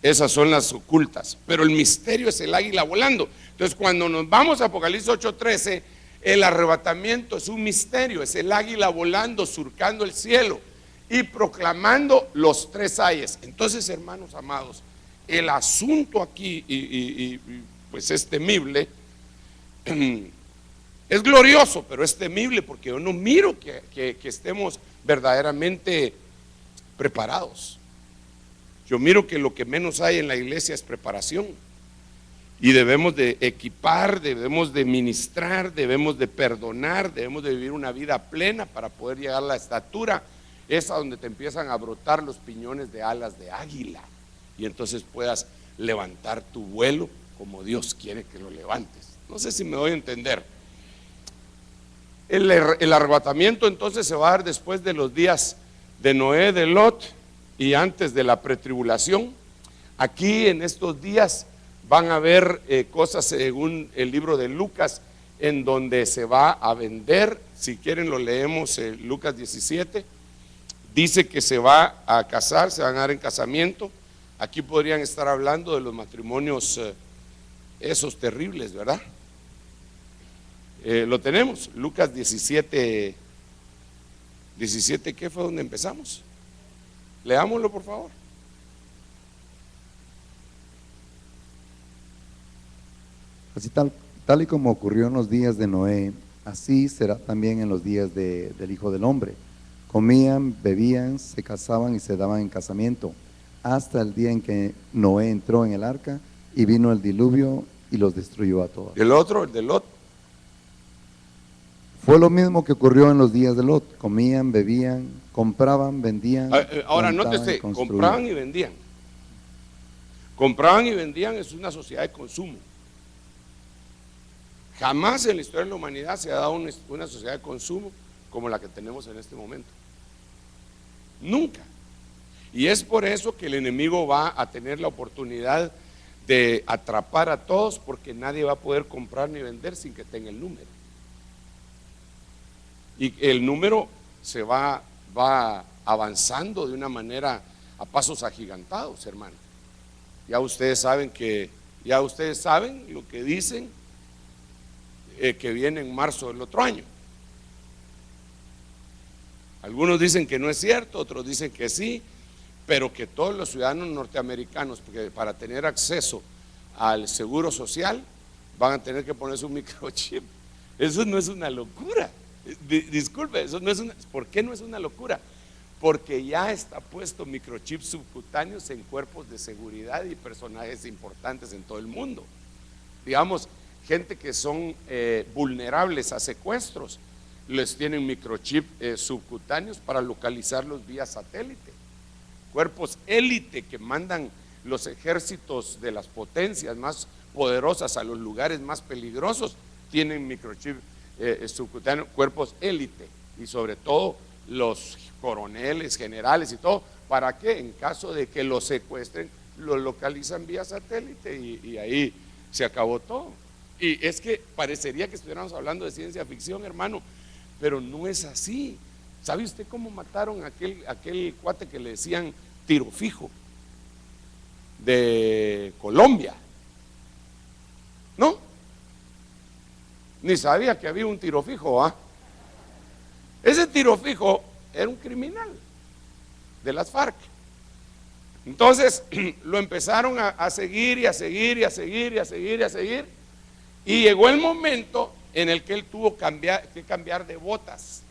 esas son las ocultas, pero el misterio es el águila volando. Entonces, cuando nos vamos a Apocalipsis 8:13, el arrebatamiento es un misterio, es el águila volando, surcando el cielo y proclamando los tres ayes. Entonces, hermanos amados, el asunto aquí, pues es temible, es glorioso, pero es temible porque yo no miro que estemos verdaderamente preparados. Yo miro que lo que menos hay en la iglesia es preparación. Y debemos de equipar, debemos de ministrar, debemos de perdonar, debemos de vivir una vida plena para poder llegar a la estatura esa donde te empiezan a brotar los piñones de alas de águila y entonces puedas levantar tu vuelo como Dios quiere que lo levantes. No sé si me doy a entender. El arrebatamiento entonces se va a dar después de los días de Noé, de Lot y antes de la pretribulación. Aquí en estos días van a haber cosas según el libro de Lucas en donde se va a vender. Si quieren lo leemos, Lucas 17 dice que se va a casar, se van a dar en casamiento. Aquí podrían estar hablando de los matrimonios esos terribles, ¿verdad? Lo tenemos, Lucas 17, ¿qué fue donde empezamos? Leámoslo por favor. Así tal y como ocurrió en los días de Noé, así será también en los días del Hijo del Hombre. Comían, bebían, se casaban y se daban en casamiento, hasta el día en que Noé entró en el arca y vino el diluvio y los destruyó a todos. El otro, el de Lot. Fue lo mismo que ocurrió en los días de Lot. Comían, bebían, compraban, vendían. Ahora plantaban nótese, y construían. compraban y vendían. Compraban y vendían es una sociedad de consumo. Jamás en la historia de la humanidad se ha dado una sociedad de consumo como la que tenemos en este momento. Nunca. Y es por eso que el enemigo va a tener la oportunidad de atrapar a todos, porque nadie va a poder comprar ni vender sin que tenga el número. Y el número se va avanzando de una manera a pasos agigantados, hermano. Ya ustedes saben lo que dicen que viene en marzo del otro año. Algunos dicen que no es cierto, otros dicen que sí, pero que todos los ciudadanos norteamericanos, porque para tener acceso al seguro social, van a tener que ponerse un microchip. Eso no es una locura. Disculpe, eso no es una. ¿Por qué no es una locura? Porque ya está puesto microchips subcutáneos en cuerpos de seguridad y personajes importantes en todo el mundo. Digamos, gente que son vulnerables a secuestros, les tienen microchip subcutáneos para localizarlos vía satélite. Cuerpos élite que mandan los ejércitos de las potencias más poderosas a los lugares más peligrosos, tienen microchip subcutáneo, cuerpos élite, y sobre todo los coroneles, generales y todo. ¿Para qué? En caso de que los secuestren, lo localizan vía satélite y ahí se acabó todo. Y es que parecería que estuviéramos hablando de ciencia ficción, hermano, pero no es así. ¿Sabe usted cómo mataron a aquel cuate que le decían Tiro Fijo de Colombia? ¿No? Ni sabía que había un Tiro Fijo, ¿ah? Ese Tiro Fijo era un criminal de las FARC. Entonces lo empezaron a seguir y a seguir y a seguir y a seguir y a seguir, y llegó el momento en el que él tuvo que cambiar de botas,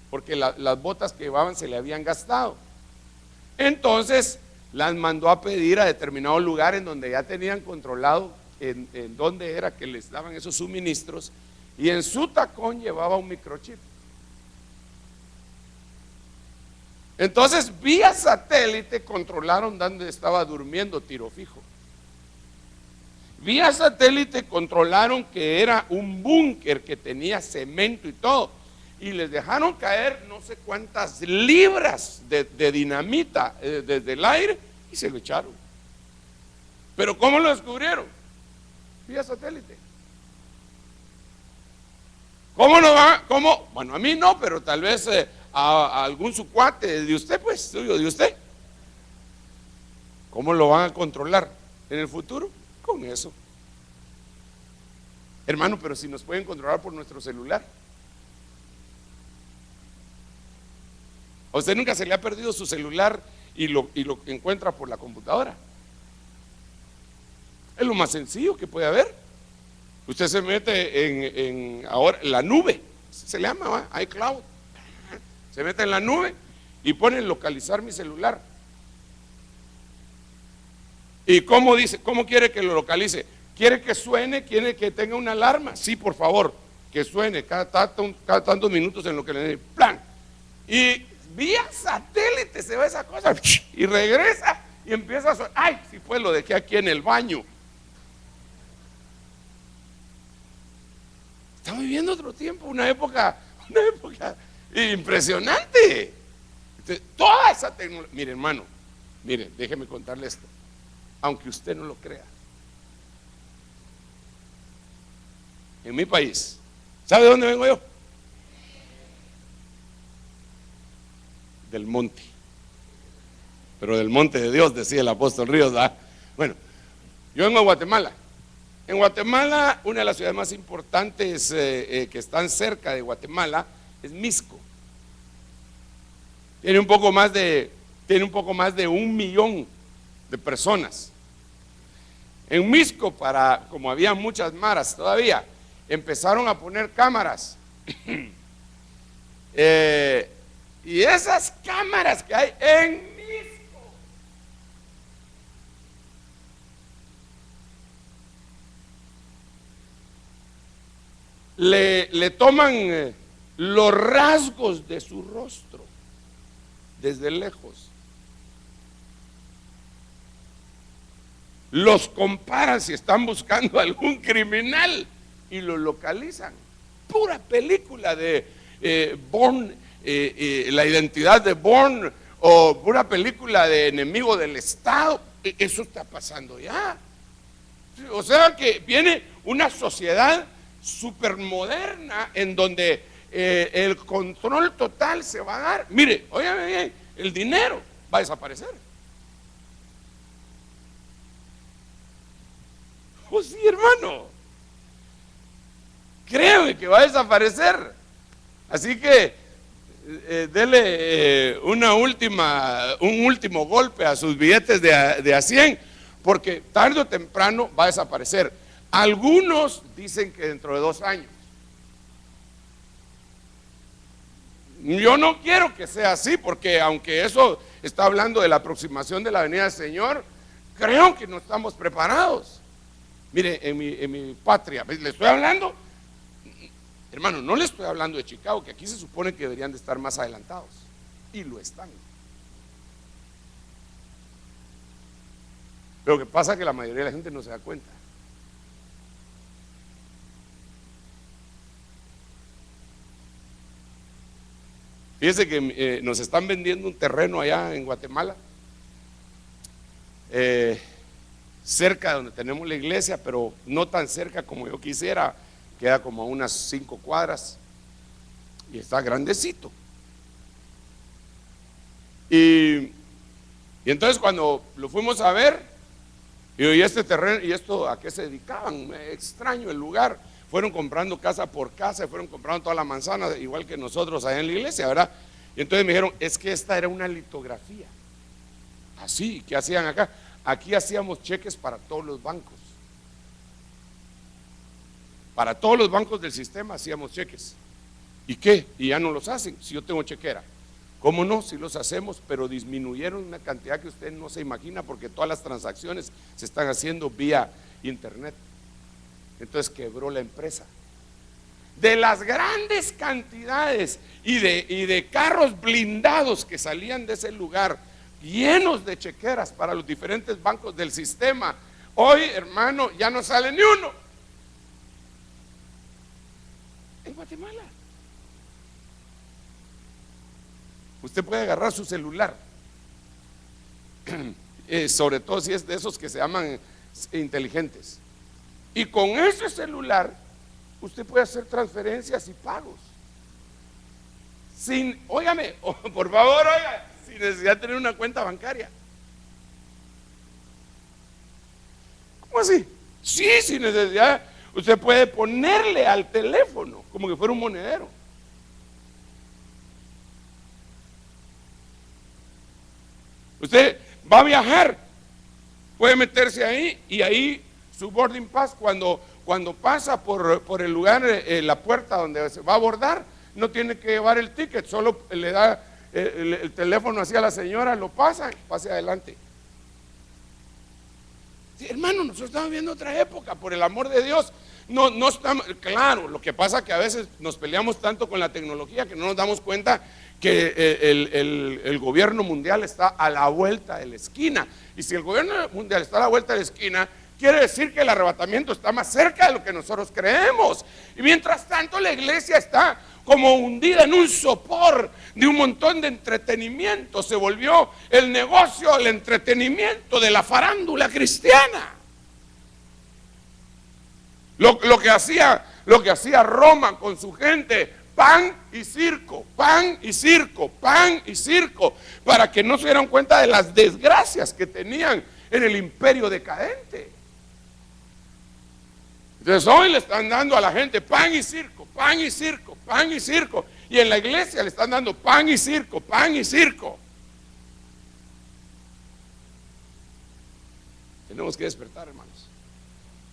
porque las botas que llevaban se le habían gastado. Entonces las mandó a pedir a determinado lugar en donde ya tenían controlado en dónde era que les daban esos suministros, y en su tacón llevaba un microchip. Entonces, vía satélite controlaron dónde estaba durmiendo Tiro Fijo. Vía satélite controlaron que era un búnker que tenía cemento y todo. Y les dejaron caer no sé cuántas libras de dinamita desde el aire y se lo echaron. Pero ¿cómo lo descubrieron? Vía satélite. ¿Cómo lo va? ¿Cómo? Bueno, a mí no, pero tal vez a algún su cuate de usted, pues, suyo de usted. ¿Cómo lo van a controlar en el futuro? Con eso. Hermano, pero si nos pueden controlar por nuestro celular. ¿A usted nunca se le ha perdido su celular y lo encuentra por la computadora? Es lo más sencillo que puede haber. Usted se mete en ahora la nube, se le llama iCloud. Se mete en la nube y pone localizar mi celular. ¿Y cómo dice? ¿Cómo quiere que lo localice? ¿Quiere que suene? ¿Quiere que tenga una alarma? Sí, por favor, que suene cada tantos minutos en lo que le plan. Y vía satélite se ve esa cosa y regresa y empieza a sonar. Ay, si fue, lo dejé aquí en el baño. Estamos viviendo otro tiempo, una época impresionante. Entonces, toda esa tecnología. Mire, hermano, mire, déjeme contarle esto. Aunque usted no lo crea, en mi país, ¿sabe de dónde vengo yo? Del monte. Pero del monte de Dios, decía el apóstol Ríos, ¿verdad? Bueno, yo vengo a Guatemala. En Guatemala, una de las ciudades más importantes que están cerca de Guatemala es Misco. Tiene un poco más de 1 millón de personas. En Misco, como había muchas maras todavía, empezaron a poner cámaras. Y esas cámaras que hay en Misco le toman los rasgos de su rostro desde lejos. Los comparan si están buscando a algún criminal y lo localizan. Pura película de Bourne, la identidad de Bourne, o pura película de Enemigo del Estado. Eso está pasando ya. O sea que viene una sociedad supermoderna en donde el control total se va a dar. Mire, óigame bien, el dinero va a desaparecer. Oh, sí, hermano. Créeme que va a desaparecer. Así que dele un último golpe a sus billetes de a 100, porque tarde o temprano va a desaparecer. Algunos dicen que dentro de 2 años. Yo no quiero que sea así, porque aunque eso está hablando de la aproximación de la venida del Señor, creo que no estamos preparados. Mire, en mi patria, le estoy hablando, hermano, no le estoy hablando de Chicago, que aquí se supone que deberían de estar más adelantados, y lo están. Lo que pasa es que la mayoría de la gente no se da cuenta. Fíjese que nos están vendiendo un terreno allá en Guatemala, cerca de donde tenemos la iglesia, pero no tan cerca como yo quisiera, queda como a unas 5 cuadras y está grandecito. Y entonces cuando lo fuimos a ver, y este terreno, ¿y esto a qué se dedicaban? Extraño el lugar. Fueron comprando casa por casa, fueron comprando toda la manzana, igual que nosotros allá en la iglesia, ¿verdad? Y entonces me dijeron, es que esta era una litografía. Así, ¿qué hacían acá? Aquí hacíamos cheques para todos los bancos. Para todos los bancos del sistema hacíamos cheques. ¿Y qué? Y ya no los hacen, si yo tengo chequera. ¿Cómo no? Si los hacemos, pero disminuyeron una cantidad que usted no se imagina, porque todas las transacciones se están haciendo vía internet. Entonces quebró la empresa. de las grandes cantidades y de carros blindados que salían de ese lugar, llenos de chequeras para los diferentes bancos del sistema, hoy, hermano, ya no sale ni uno en Guatemala. Usted puede agarrar su celular, sobre todo si es de esos que se llaman inteligentes, y con ese celular usted puede hacer transferencias y pagos sin, óigame, por favor, oiga, sin necesidad de tener una cuenta bancaria. ¿Cómo así? Sí, sin necesidad. Usted puede ponerle al teléfono como que fuera un monedero. Usted va a viajar, puede meterse ahí y ahí su boarding pass, cuando pasa por el lugar, la puerta donde se va a abordar, no tiene que llevar el ticket, solo le da el teléfono hacia la señora, lo pasa, pase adelante. Sí, hermano, nosotros estamos viviendo otra época, por el amor de Dios. No estamos, claro, lo que pasa es que a veces nos peleamos tanto con la tecnología que no nos damos cuenta que el gobierno mundial está a la vuelta de la esquina. Y si el gobierno mundial está a la vuelta de la esquina, quiere decir que el arrebatamiento está más cerca de lo que nosotros creemos. Y mientras tanto la iglesia está como hundida en un sopor de un montón de entretenimiento. Se volvió el negocio, el entretenimiento de la farándula cristiana. Lo que hacía Roma con su gente, pan y circo, pan y circo, pan y circo, para que no se dieran cuenta de las desgracias que tenían en el imperio decadente. Entonces hoy le están dando a la gente pan y circo, pan y circo, pan y circo, y en la iglesia le están dando pan y circo, pan y circo. Tenemos que despertar, hermanos.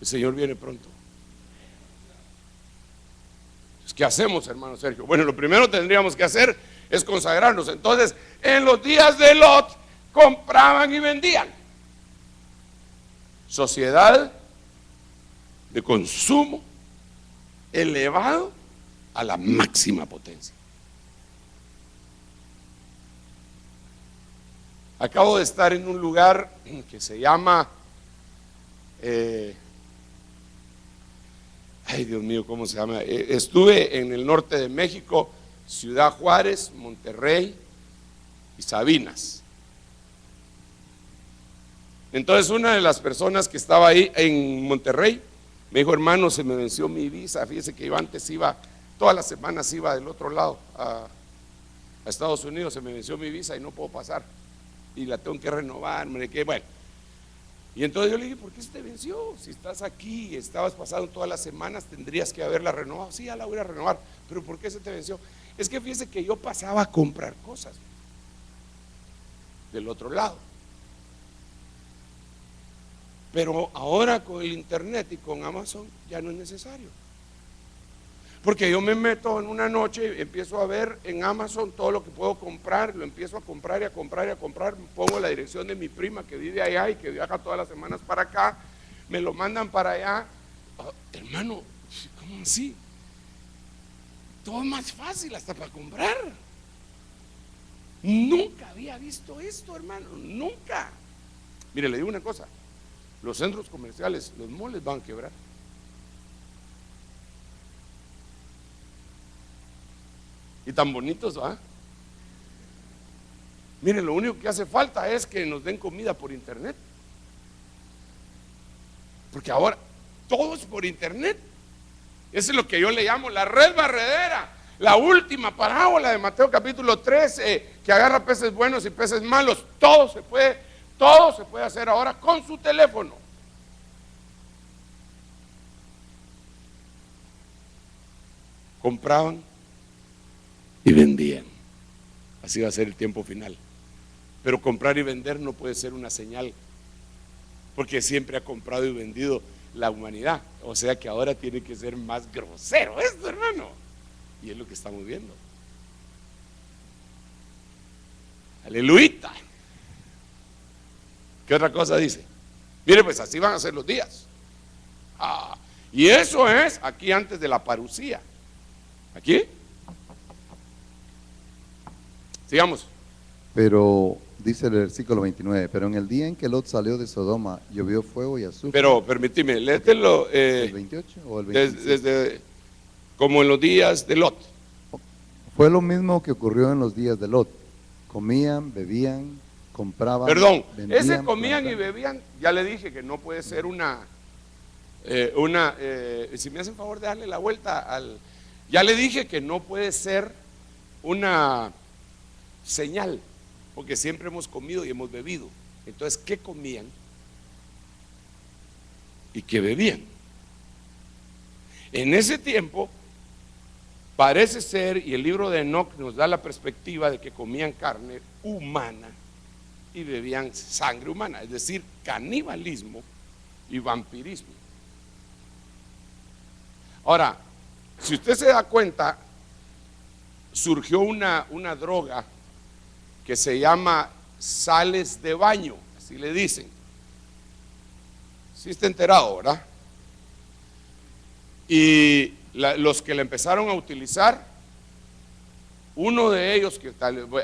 El Señor viene pronto. ¿Qué hacemos, hermano Sergio? Bueno, lo primero que tendríamos que hacer es consagrarnos. Entonces, en los días de Lot, compraban y vendían. Sociedad de consumo elevado a la máxima potencia. Acabo de estar en un lugar que se llama ay, Dios mío, ¿cómo se llama? Estuve en el norte de México, Ciudad Juárez, Monterrey y Sabinas. Entonces una de las personas que estaba ahí en Monterrey me dijo: hermano, se me venció mi visa. Fíjese que yo antes iba, todas las semanas iba del otro lado a Estados Unidos, se me venció mi visa y no puedo pasar. Y la tengo que renovar, bueno. Y entonces yo le dije: ¿por qué se te venció? Si estás aquí, estabas pasando todas las semanas, tendrías que haberla renovado. Sí, ya la voy a renovar. ¿Pero por qué se te venció? Es que fíjese que yo pasaba a comprar cosas del otro lado. Pero ahora con el internet y con Amazon ya no es necesario. Porque yo me meto en una noche, empiezo a ver en Amazon todo lo que puedo comprar, lo empiezo a comprar y a comprar y a comprar, pongo la dirección de mi prima que vive allá y que viaja todas las semanas para acá, me lo mandan para allá. Hermano, ¿cómo así? Todo es más fácil hasta para comprar. Nunca había visto esto, hermano, nunca. Mire, le digo una cosa, los centros comerciales, los moles van a quebrar. Y tan bonitos, ¿va? Miren, lo único que hace falta es que nos den comida por internet. Porque ahora todo es por internet. Eso es lo que yo le llamo la red barredera. La última parábola de Mateo capítulo 13, que agarra peces buenos y peces malos. Todo se puede hacer ahora con su teléfono. Compraban y vendían. Así va a ser el tiempo final. Pero comprar y vender no puede ser una señal, porque siempre ha comprado y vendido la humanidad. O sea que ahora tiene que ser más grosero esto, hermano. Y es lo que estamos viendo. Aleluya. ¿Qué otra cosa dice? Mire, pues así van a ser los días. Y eso es aquí antes de la parucía. ¿Aquí? Sigamos. Pero dice el versículo 29, pero en el día en que Lot salió de Sodoma, llovió fuego y azufre. Pero permíteme, léetelo ¿El 28 o el 26? desde como en los días de Lot. Fue lo mismo que ocurrió en los días de Lot. Comían, bebían, compraban. Perdón, vendían, ese comían y plantaban. bebían, ya le dije que no puede ser si me hacen favor de darle la vuelta ya le dije que no puede ser una señal, porque siempre hemos comido y hemos bebido. Entonces, ¿qué comían y qué bebían? En ese tiempo parece ser, y el libro de Enoc nos da la perspectiva de que comían carne humana y bebían sangre humana, es decir, canibalismo y vampirismo. Ahora, si usted se da cuenta, surgió una droga que se llama sales de baño, así le dicen. Sí está enterado, ¿verdad? Y los que la empezaron a utilizar, uno de ellos,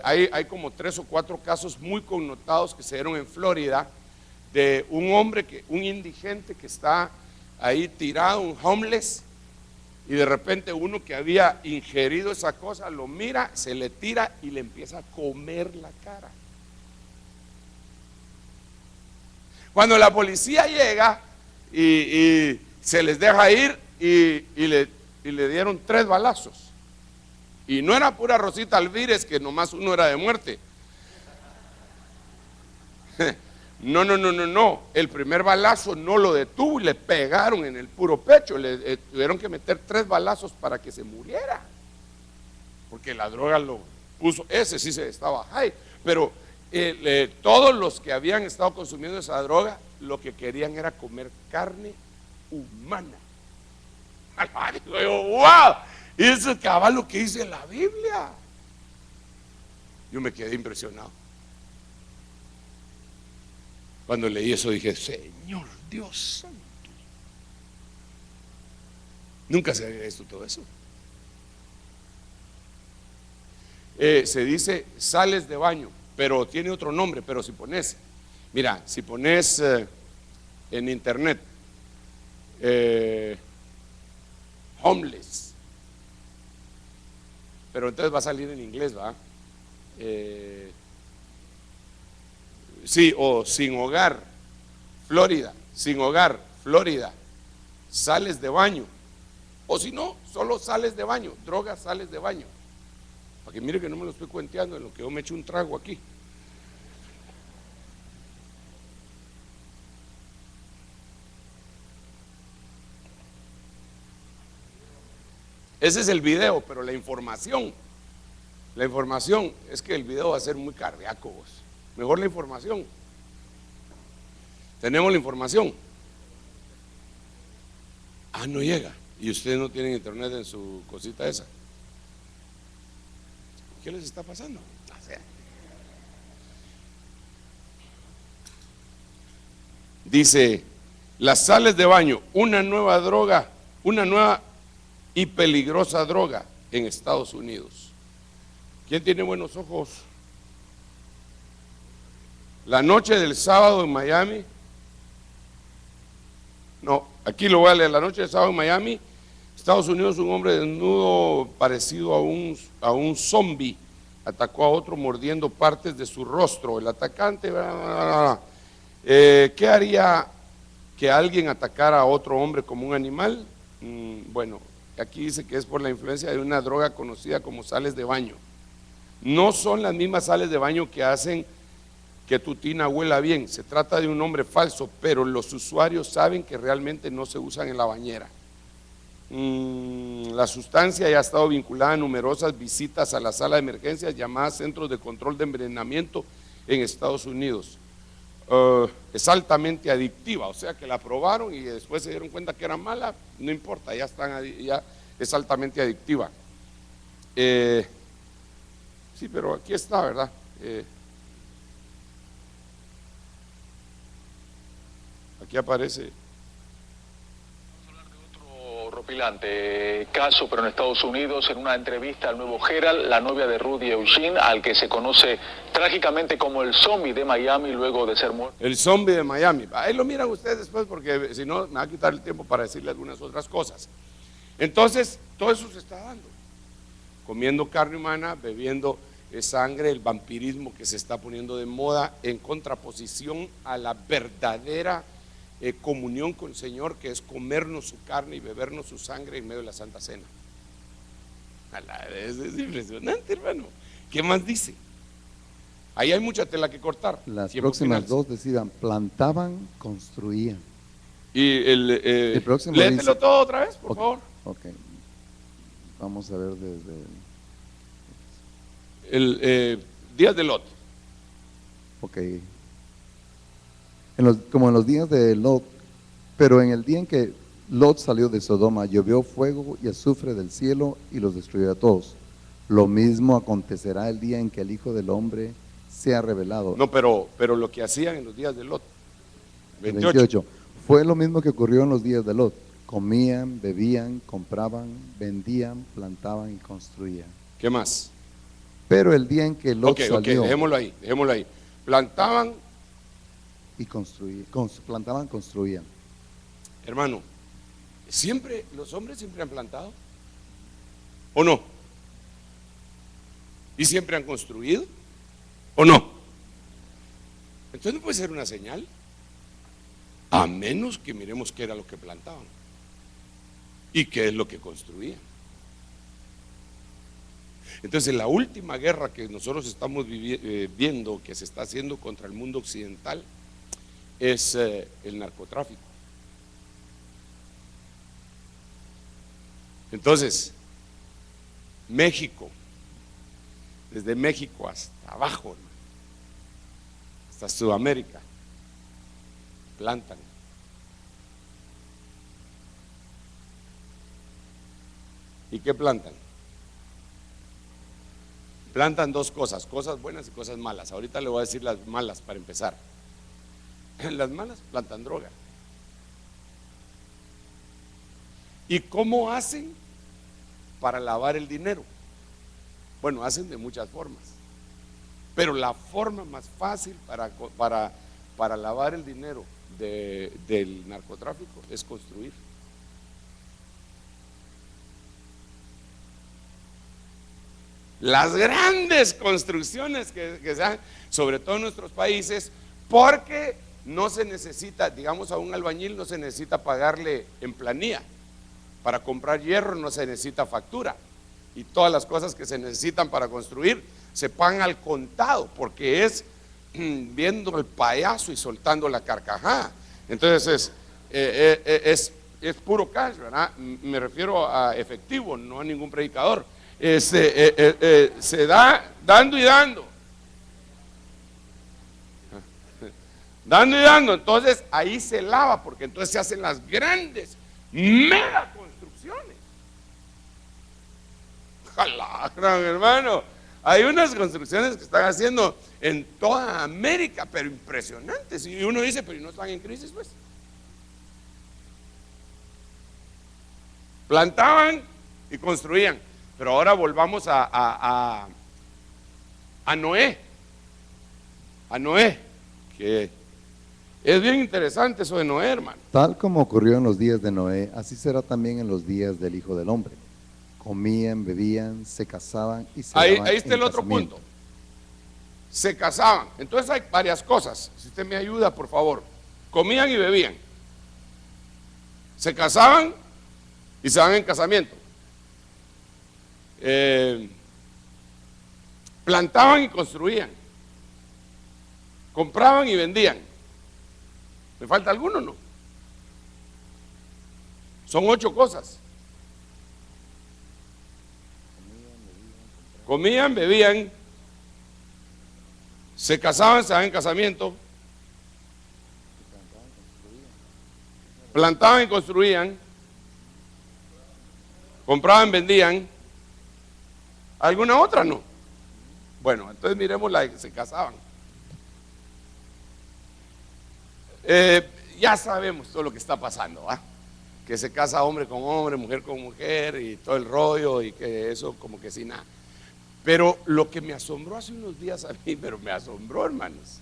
hay como 3 o 4 casos muy connotados que se dieron en Florida, de un hombre, un indigente que está ahí tirado, un homeless, y de repente uno que había ingerido esa cosa lo mira, se le tira y le empieza a comer la cara. Cuando la policía llega y se les deja ir y le dieron 3 balazos. Y no era pura Rosita Alvírez, que nomás uno era de muerte. No. El primer balazo no lo detuvo y le pegaron en el puro pecho. Le tuvieron que meter 3 balazos para que se muriera. Porque la droga lo puso. Ese sí se estaba high. Pero todos los que habían estado consumiendo esa droga, lo que querían era comer carne humana. Digo yo, wow. Y eso es cabal lo que dice la Biblia. Yo me quedé impresionado. Cuando leí eso dije, Señor Dios santo, nunca se había visto todo eso. Se dice sales de baño, pero tiene otro nombre. Pero si pones, mira, si pones en internet homeless, pero entonces va a salir en inglés, ¿va? Sí, o sin hogar, Florida, sin hogar, Florida, sales de baño, o si no, solo sales de baño, drogas, sales de baño, para que mire que no me lo estoy cuenteando en lo que yo me echo un trago aquí. Ese es el video, pero la información es que el video va a ser muy cardíaco, vos. Mejor la información. Tenemos la información. No llega. Y ustedes no tienen internet en su cosita esa. ¿Qué les está pasando? Dice, las sales de baño, una nueva droga, una nueva y peligrosa droga en Estados Unidos. ¿Quién tiene buenos ojos? La noche del sábado en Miami. No, aquí lo voy a leer. La noche del sábado en Miami, Estados Unidos, un hombre desnudo parecido a un zombie atacó a otro mordiendo partes de su rostro. El atacante, ¿qué haría que alguien atacara a otro hombre como un animal? Bueno, aquí dice que es por la influencia de una droga conocida como sales de baño. No son las mismas sales de baño que hacen que tu tina huela bien. Se trata de un nombre falso, pero los usuarios saben que realmente no se usan en la bañera. La sustancia ya ha estado vinculada a numerosas visitas a la sala de emergencias llamadas centros de control de envenenamiento en Estados Unidos. Es altamente adictiva, o sea que la probaron y después se dieron cuenta que era mala, no importa, ya es altamente adictiva. Sí, pero aquí está, ¿verdad? Aquí aparece. Vamos a hablar de otro Horripilante caso, pero en Estados Unidos, en una entrevista al nuevo Herald, la novia de Rudy Eugene, al que se conoce trágicamente como el zombie de Miami luego de ser muerto. El zombie de Miami. Ahí lo miran ustedes después porque si no me va a quitar el tiempo para decirle algunas otras cosas. Entonces, todo eso se está dando. Comiendo carne humana, bebiendo sangre, el vampirismo que se está poniendo de moda en contraposición a la verdadera comunión con el Señor, que es comernos su carne y bebernos su sangre en medio de la Santa Cena. Es impresionante, hermano. ¿Qué más dice? Ahí hay mucha tela que cortar. Las Tiempo próximas final. dos decían, plantaban, construían. Y El próximo léetelo dice- todo otra vez, por Ok, favor. ok. Vamos a ver desde... Días de Lot. Ok. Como en los días de Lot, pero en el día en que Lot salió de Sodoma, llovió fuego y azufre del cielo y los destruyó a todos. Lo mismo acontecerá el día en que el Hijo del Hombre sea revelado. No, pero lo que hacían en los días de Lot. 28. 28. Fue lo mismo que ocurrió en los días de Lot. Comían, bebían, compraban, vendían, plantaban y construían. ¿Qué más? Pero el día en que Lot Ok, salió dejémoslo ahí, dejémoslo ahí. Plantaban, y plantaban, construían. hermano, siempre, los hombres siempre han plantado, ¿o no? ¿Y siempre han construido? ¿O no? Entonces no puede ser una señal, a menos que miremos qué era lo que plantaban y qué es lo que construían. Entonces la última guerra que nosotros estamos viendo, que se está haciendo contra el mundo occidental, es el narcotráfico. Entonces, México, desde México hasta abajo, hermano, hasta Sudamérica, plantan. ¿Y qué plantan? Plantan dos cosas, cosas buenas y cosas malas. Ahorita le voy a decir las malas para empezar. Las malas plantan droga. ¿Y cómo hacen para lavar el dinero? Bueno, hacen de muchas formas. Pero la forma más fácil para lavar el dinero del narcotráfico es construir. Las grandes construcciones que se dan, sobre todo en nuestros países, porque no se necesita, digamos, a un albañil no se necesita pagarle en planilla. Para comprar hierro no se necesita factura. Y todas las cosas que se necesitan para construir se pagan al contado, porque es viendo el payaso y soltando la carcajada. Entonces es puro cash, ¿verdad? Me refiero a efectivo, no a ningún predicador. Se da dando y dando. Dando y dando. Entonces ahí se lava, porque entonces se hacen las grandes mega construcciones. Ojalá, gran hermano. Hay unas construcciones que están haciendo en toda América, pero impresionantes. Y uno dice, pero ¿no están en crisis, pues? Plantaban y construían. Pero ahora volvamos a Noé. A Noé, que es bien interesante eso de Noé, hermano. Tal como ocurrió en los días de Noé, así será también en los días del Hijo del Hombre. Comían, bebían, se casaban y se Ahí daban está en el otro casamiento. punto. Se casaban. Entonces hay varias cosas. Si usted me ayuda, por favor. Comían y bebían. Se casaban y se daban en casamiento. Plantaban y construían. Compraban y vendían. ¿Me falta alguno o no? Son 8 cosas. Comían, bebían, se casaban, se daban en casamiento, plantaban y construían, compraban, vendían. ¿Alguna otra? No. Bueno, entonces miremos la que se casaban. Ya sabemos todo lo que está pasando, ¿ah? que se casa hombre con hombre, mujer con mujer y todo el rollo y que eso como que sin nada. Pero lo que me asombró hace unos días a mí, pero me asombró, hermanos,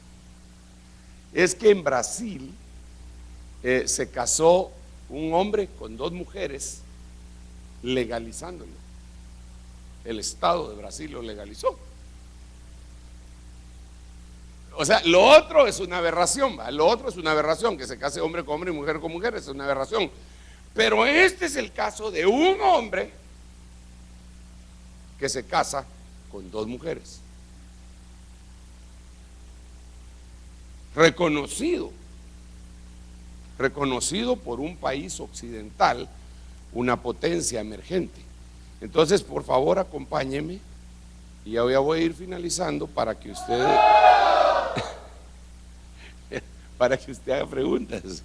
es que en Brasil se casó un hombre con 2 mujeres, legalizándolo. El Estado de Brasil lo legalizó. O sea, lo otro es una aberración, ¿va? Lo otro es una aberración, que se case hombre con hombre y mujer con mujer, es una aberración. Pero este es el caso de un hombre que se casa con 2 mujeres. Reconocido por un país occidental, una potencia emergente. Entonces, por favor, acompáñeme y ya voy a ir finalizando para que usted haga preguntas.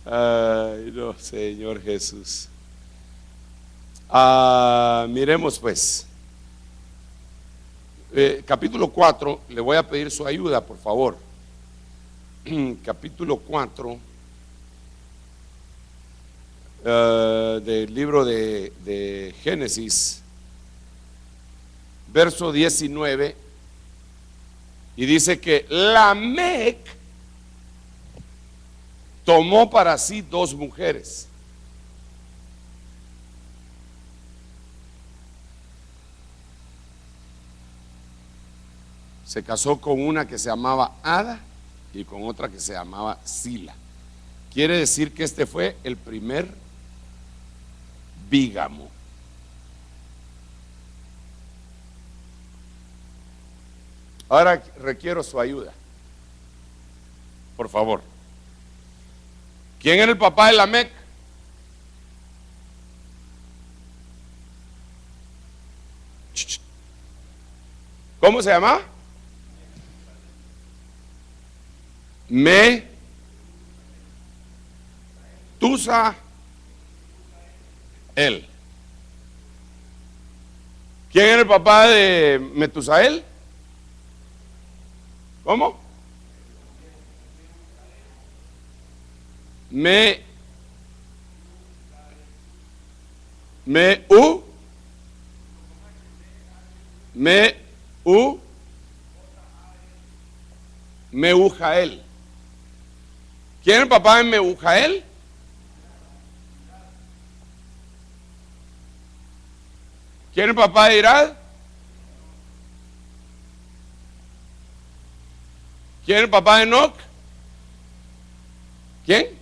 Ay, no, Señor Jesús. Miremos pues. Capítulo 4, le voy a pedir su ayuda, por favor. Capítulo 4 del libro de Génesis, verso 19, y dice que Lamec tomó para sí 2 mujeres. Se casó con una que se llamaba Ada y con otra que se llamaba Sila. Quiere decir que este fue el primer bígamo. Ahora requiero su ayuda, por favor. ¿Quién era el papá de Lamec? ¿Cómo se llama? Metusael. ¿Quién era el papá de Metusael? ¿Cómo? Meujael. ¿Quién es el papá de Meujael? ¿Quién es el papá de Irad? ¿Quién es el papá de Enoc? ¿Quién?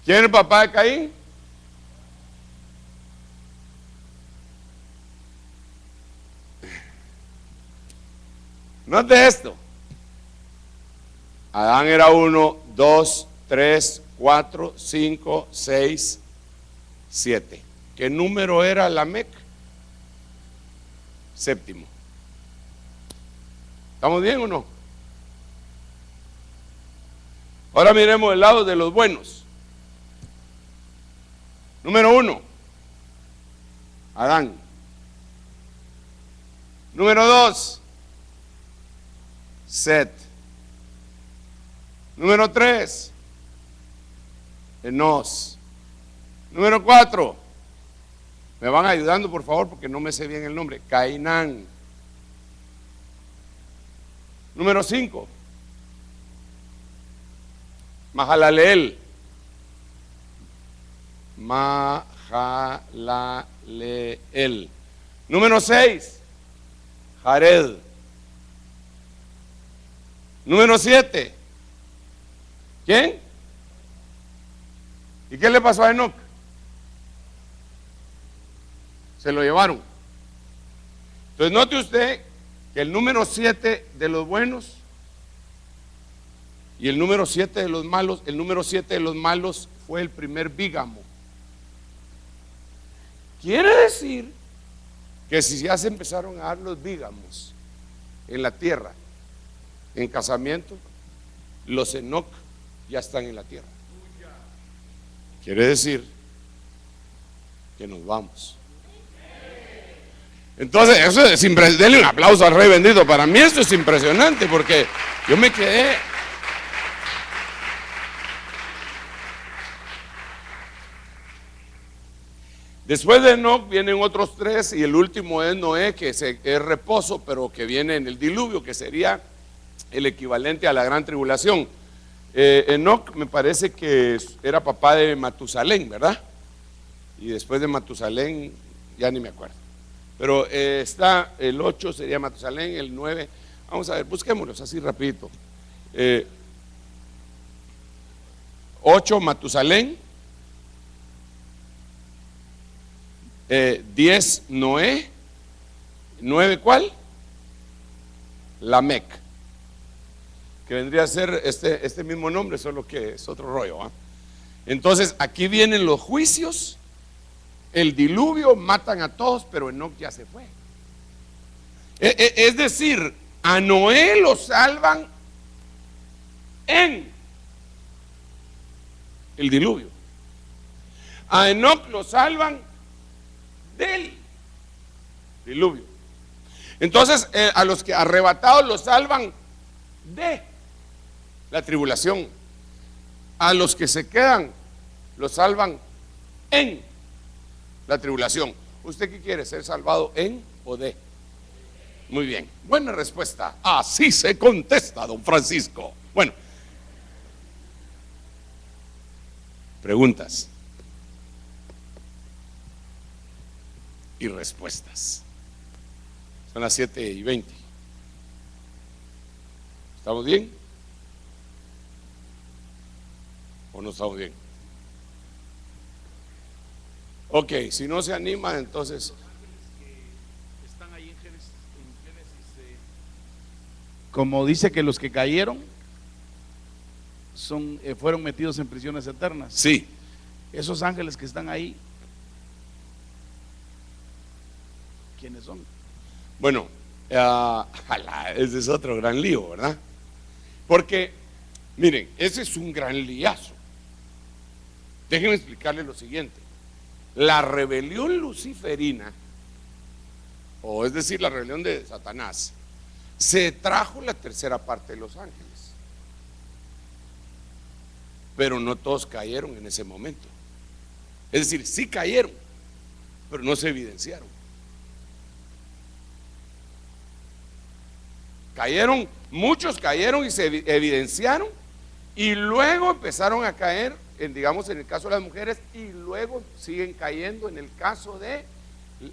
¿Quién es el papá de Caín? Note esto. Adán era 1, 2, 3, 4, 5, 6, 7. ¿Qué número era Lamec? 7. ¿Estamos bien o no? Ahora miremos el lado de los buenos. Número 1, Adán. Número 2, Set. Número 3, Enos. Número 4, me van ayudando por favor porque no me sé bien el nombre, Cainán. Número 5, Mahalaleel. Mahalaleel. Número 6, Jared. Número 7, ¿quién? ¿Y qué le pasó a Enoc? Se lo llevaron. Entonces note usted que el número 7 de los buenos y el número 7 de los malos, el número 7 de los malos fue el primer bígamo. Quiere decir que si ya se empezaron a dar los bígamos en la tierra, en casamiento, los Enoc ya están en la tierra. Quiere decir que nos vamos. Entonces, eso es impresionante. Denle un aplauso al Rey bendito. Para mí esto es impresionante porque yo me quedé. Después de Enoc vienen otros 3 y el último es Noé, que es reposo, pero que viene en el diluvio, que sería el equivalente a la gran tribulación. Enoc me parece que era papá de Matusalén, ¿verdad? Y después de Matusalén, ya ni me acuerdo. Pero está el 8 sería Matusalén, el 9, vamos a ver, busquémoslos así rapidito. 8 Matusalén, 10 Noé, 9 ¿cuál? Lamec, que vendría a ser este mismo nombre, solo que es otro rollo, ¿eh? Entonces aquí vienen los juicios, el diluvio, matan a todos, pero Enoc ya se fue. Es decir, a Noé lo salvan en el diluvio, a Enoc lo salvan del diluvio. Entonces a los que arrebatados los salvan de la tribulación, a los que se quedan los salvan en la tribulación. ¿Usted qué quiere? ¿Ser salvado en o de? Muy bien, buena respuesta. Así se contesta, don Francisco. Bueno, preguntas y respuestas. Son las 7:20. ¿Estamos bien? ¿O no estamos bien? Ok, si no se anima, entonces. Están ahí en Génesis, como dice que los que cayeron fueron metidos en prisiones eternas. Sí. Esos ángeles que están ahí, ¿quiénes son? Bueno, ese es otro gran lío, ¿verdad? Porque, miren, ese es un gran liazo. Déjenme explicarles lo siguiente. La rebelión luciferina, o es decir, la rebelión de Satanás, se trajo la tercera parte de los ángeles. Pero no todos cayeron en ese momento. Es decir, sí cayeron, pero no se evidenciaron. Cayeron, muchos cayeron y se evidenciaron, y luego empezaron a caer, digamos en el caso de las mujeres, y luego siguen cayendo en el caso de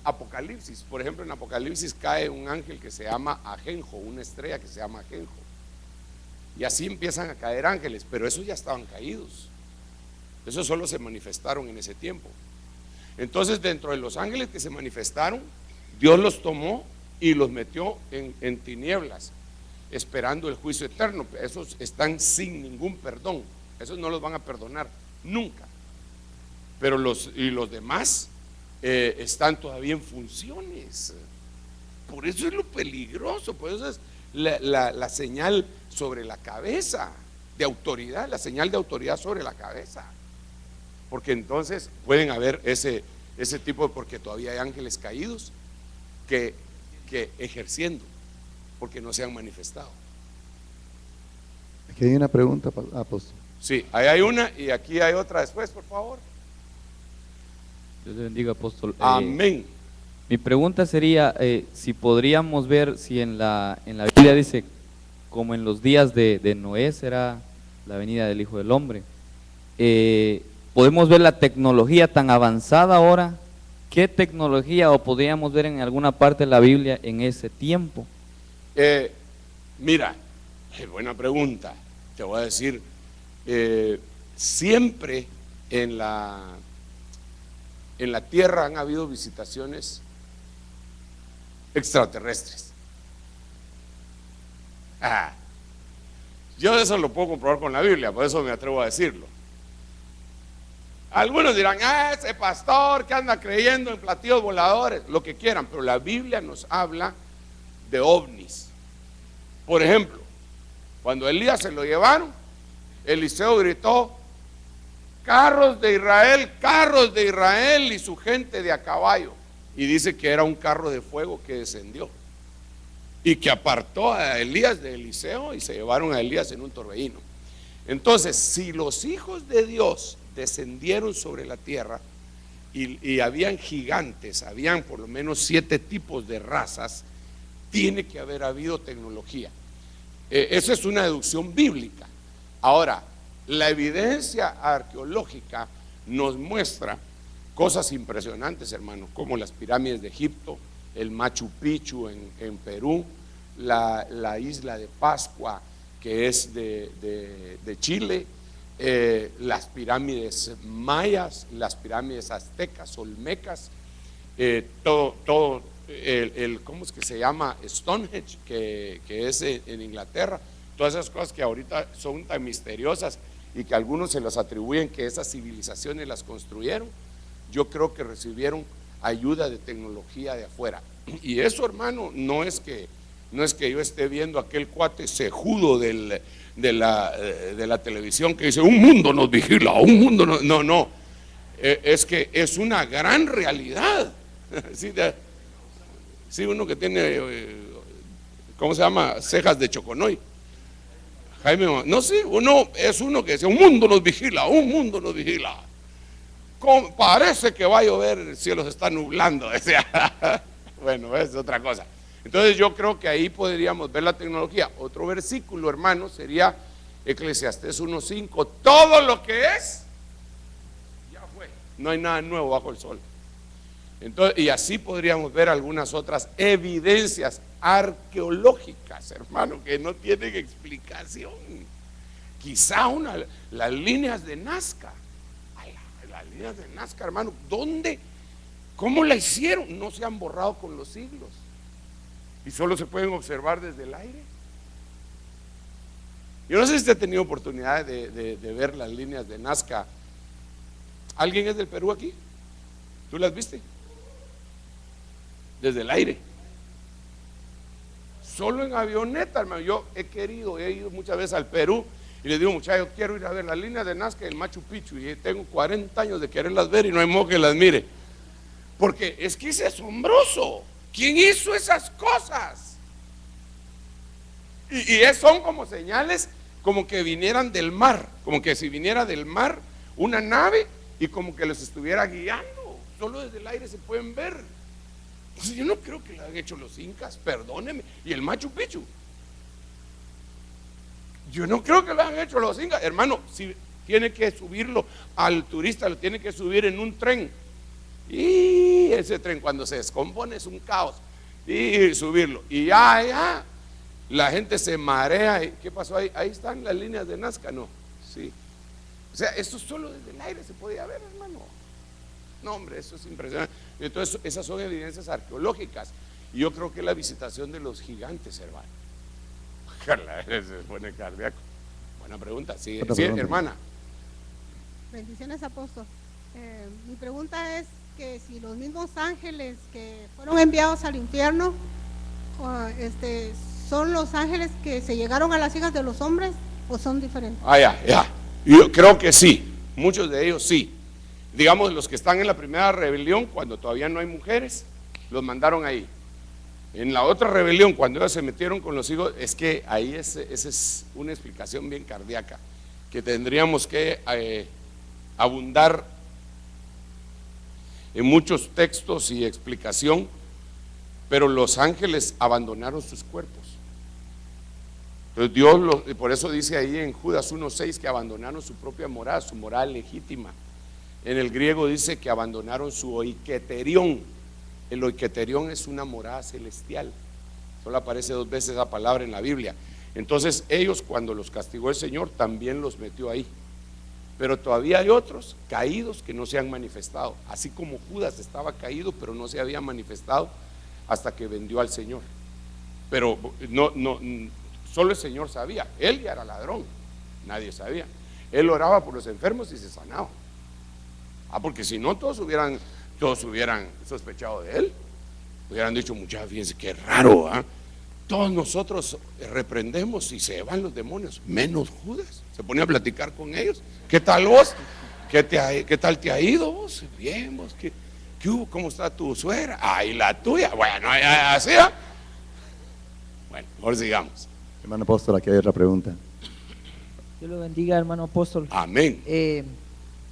Apocalipsis. Por ejemplo, en Apocalipsis cae un ángel que se llama Ajenjo, una estrella que se llama Ajenjo. Y así empiezan a caer ángeles, pero esos ya estaban caídos. Esos solo se manifestaron en ese tiempo. Entonces, dentro de los ángeles que se manifestaron, Dios los tomó y los metió en tinieblas, esperando el juicio eterno. Esos están sin ningún perdón. Esos no los van a perdonar nunca. Pero los demás están todavía en funciones. Por eso es lo peligroso. Por eso es la señal sobre la cabeza de autoridad, la señal de autoridad sobre la cabeza. Porque entonces pueden haber ese tipo de, porque todavía hay ángeles caídos que ejerciendo, porque no se han manifestado. Aquí hay una pregunta, apóstol. Sí, ahí hay una y aquí hay otra después, por favor. Dios le bendiga, apóstol. Amén. Mi pregunta sería, si podríamos ver, si en la Biblia dice, como en los días de Noé será la venida del Hijo del Hombre, podemos ver la tecnología tan avanzada ahora. ¿Qué tecnología o podríamos ver en alguna parte de la Biblia en ese tiempo? Mira, buena pregunta. Te voy a decir, siempre en la tierra han habido visitaciones extraterrestres. Yo eso lo puedo comprobar con la Biblia, por eso me atrevo a decirlo. Algunos dirán, ese pastor que anda creyendo en platillos voladores, lo que quieran, pero la Biblia nos habla de ovnis. Por ejemplo, cuando Elías se lo llevaron, Eliseo gritó, carros de Israel y su gente de a caballo. Y dice que era un carro de fuego que descendió y que apartó a Elías de Eliseo y se llevaron a Elías en un torbellino. Entonces, si los hijos de Dios descendieron sobre la tierra, y habían gigantes, habían por lo menos 7 tipos de razas, tiene que haber habido tecnología. Esa es una deducción bíblica. Ahora, la evidencia arqueológica nos muestra cosas impresionantes, hermano, como las pirámides de Egipto, el Machu Picchu en Perú, la isla de Pascua, que es de Chile, las pirámides mayas, las pirámides aztecas, olmecas, todo ¿cómo es que se llama? Stonehenge, que es en Inglaterra. Todas esas cosas que ahorita son tan misteriosas y que algunos se los atribuyen que esas civilizaciones las construyeron, yo creo que recibieron ayuda de tecnología de afuera. Y eso, hermano, no es que yo esté viendo aquel cuate cejudo de la televisión que dice un mundo nos vigila, un mundo nos... No, es que es una gran realidad. Sí, uno que tiene, ¿cómo se llama? Cejas de choconoy. Jaime, no, sí, uno que dice un mundo nos vigila, un mundo nos vigila. Parece que va a llover, el cielo se está nublando. Bueno, es otra cosa. Entonces yo creo que ahí podríamos ver la tecnología. Otro versículo, hermano, sería Eclesiastés 1:5. Todo lo que es, ya fue. No hay nada nuevo bajo el sol. Entonces, y así podríamos ver algunas otras evidencias arqueológicas, hermano, que no tienen explicación. Quizá las líneas de Nazca. Las líneas de Nazca, hermano, ¿dónde? ¿Cómo la hicieron? No se han borrado con los siglos y solo se pueden observar desde el aire. Yo no sé si usted ha tenido oportunidad de ver las líneas de Nazca. ¿Alguien es del Perú aquí? ¿Tú las viste? Desde el aire. Solo en avioneta, hermano. Yo he ido muchas veces al Perú y les digo, muchachos, quiero ir a ver las líneas de Nazca y el Machu Picchu, y tengo 40 años de quererlas ver y no hay modo que las mire, porque es que es asombroso. ¿Quién hizo esas cosas? Son como señales, como que vinieran del mar, como que si viniera del mar una nave y como que los estuviera guiando. Solo desde el aire se pueden ver. Entonces yo no creo que lo hayan hecho los incas, perdóneme. Y el Machu Picchu, yo no creo que lo hayan hecho los incas, hermano. Si tiene que subirlo al turista, lo tiene que subir en un tren, y ese tren cuando se descompone es un caos, y subirlo, y ya la gente se marea. ¿Qué pasó ahí? Ahí están las líneas de Nazca, ¿no? Sí. O sea, eso solo desde el aire se podía ver, hermano. No, hombre, eso es impresionante. Entonces, esas son evidencias arqueológicas. Y yo creo que la visitación de los gigantes, hermano. Se pone cardíaco. Buena pregunta. Sí, pregunta. Hermana. Bendiciones, apóstol. Mi pregunta es que si los mismos ángeles que fueron enviados al infierno, ¿son los ángeles que se llegaron a las hijas de los hombres o son diferentes? Ya. Yo creo que sí. Muchos de ellos sí. Digamos, los que están en la primera rebelión, cuando todavía no hay mujeres, los mandaron ahí. En la otra rebelión, cuando ellos se metieron con los hijos, es que ahí esa es una explicación bien cardíaca, que tendríamos que abundar en muchos textos y explicación, pero los ángeles abandonaron sus cuerpos. Entonces Dios, por eso dice ahí en Judas 1:6 que abandonaron su propia morada, su morada legítima. En el griego dice que abandonaron su oiketerión. El oiketerión es una morada celestial. Solo aparece 2 veces esa palabra en la Biblia. Entonces ellos, cuando los castigó el Señor, también los metió ahí. Pero todavía hay otros caídos que no se han manifestado. Así como Judas estaba caído, pero no se había manifestado hasta que vendió al Señor. Pero no, solo el Señor sabía. Él ya era ladrón, nadie sabía. Él oraba por los enfermos y se sanaba. Porque si no, todos hubieran sospechado de él. Hubieran dicho, muchachos, fíjense qué raro, todos nosotros reprendemos y se van los demonios, menos Judas. Se ponía a platicar con ellos. ¿Qué tal vos? ¿Qué tal te ha ido vos? Bien, vos, ¿qué hubo? ¿Cómo está tu suegra? Y la tuya. Bueno, así. Bueno, ahora sigamos. Hermano apóstol, aquí hay otra pregunta. Dios lo bendiga, hermano apóstol. Amén.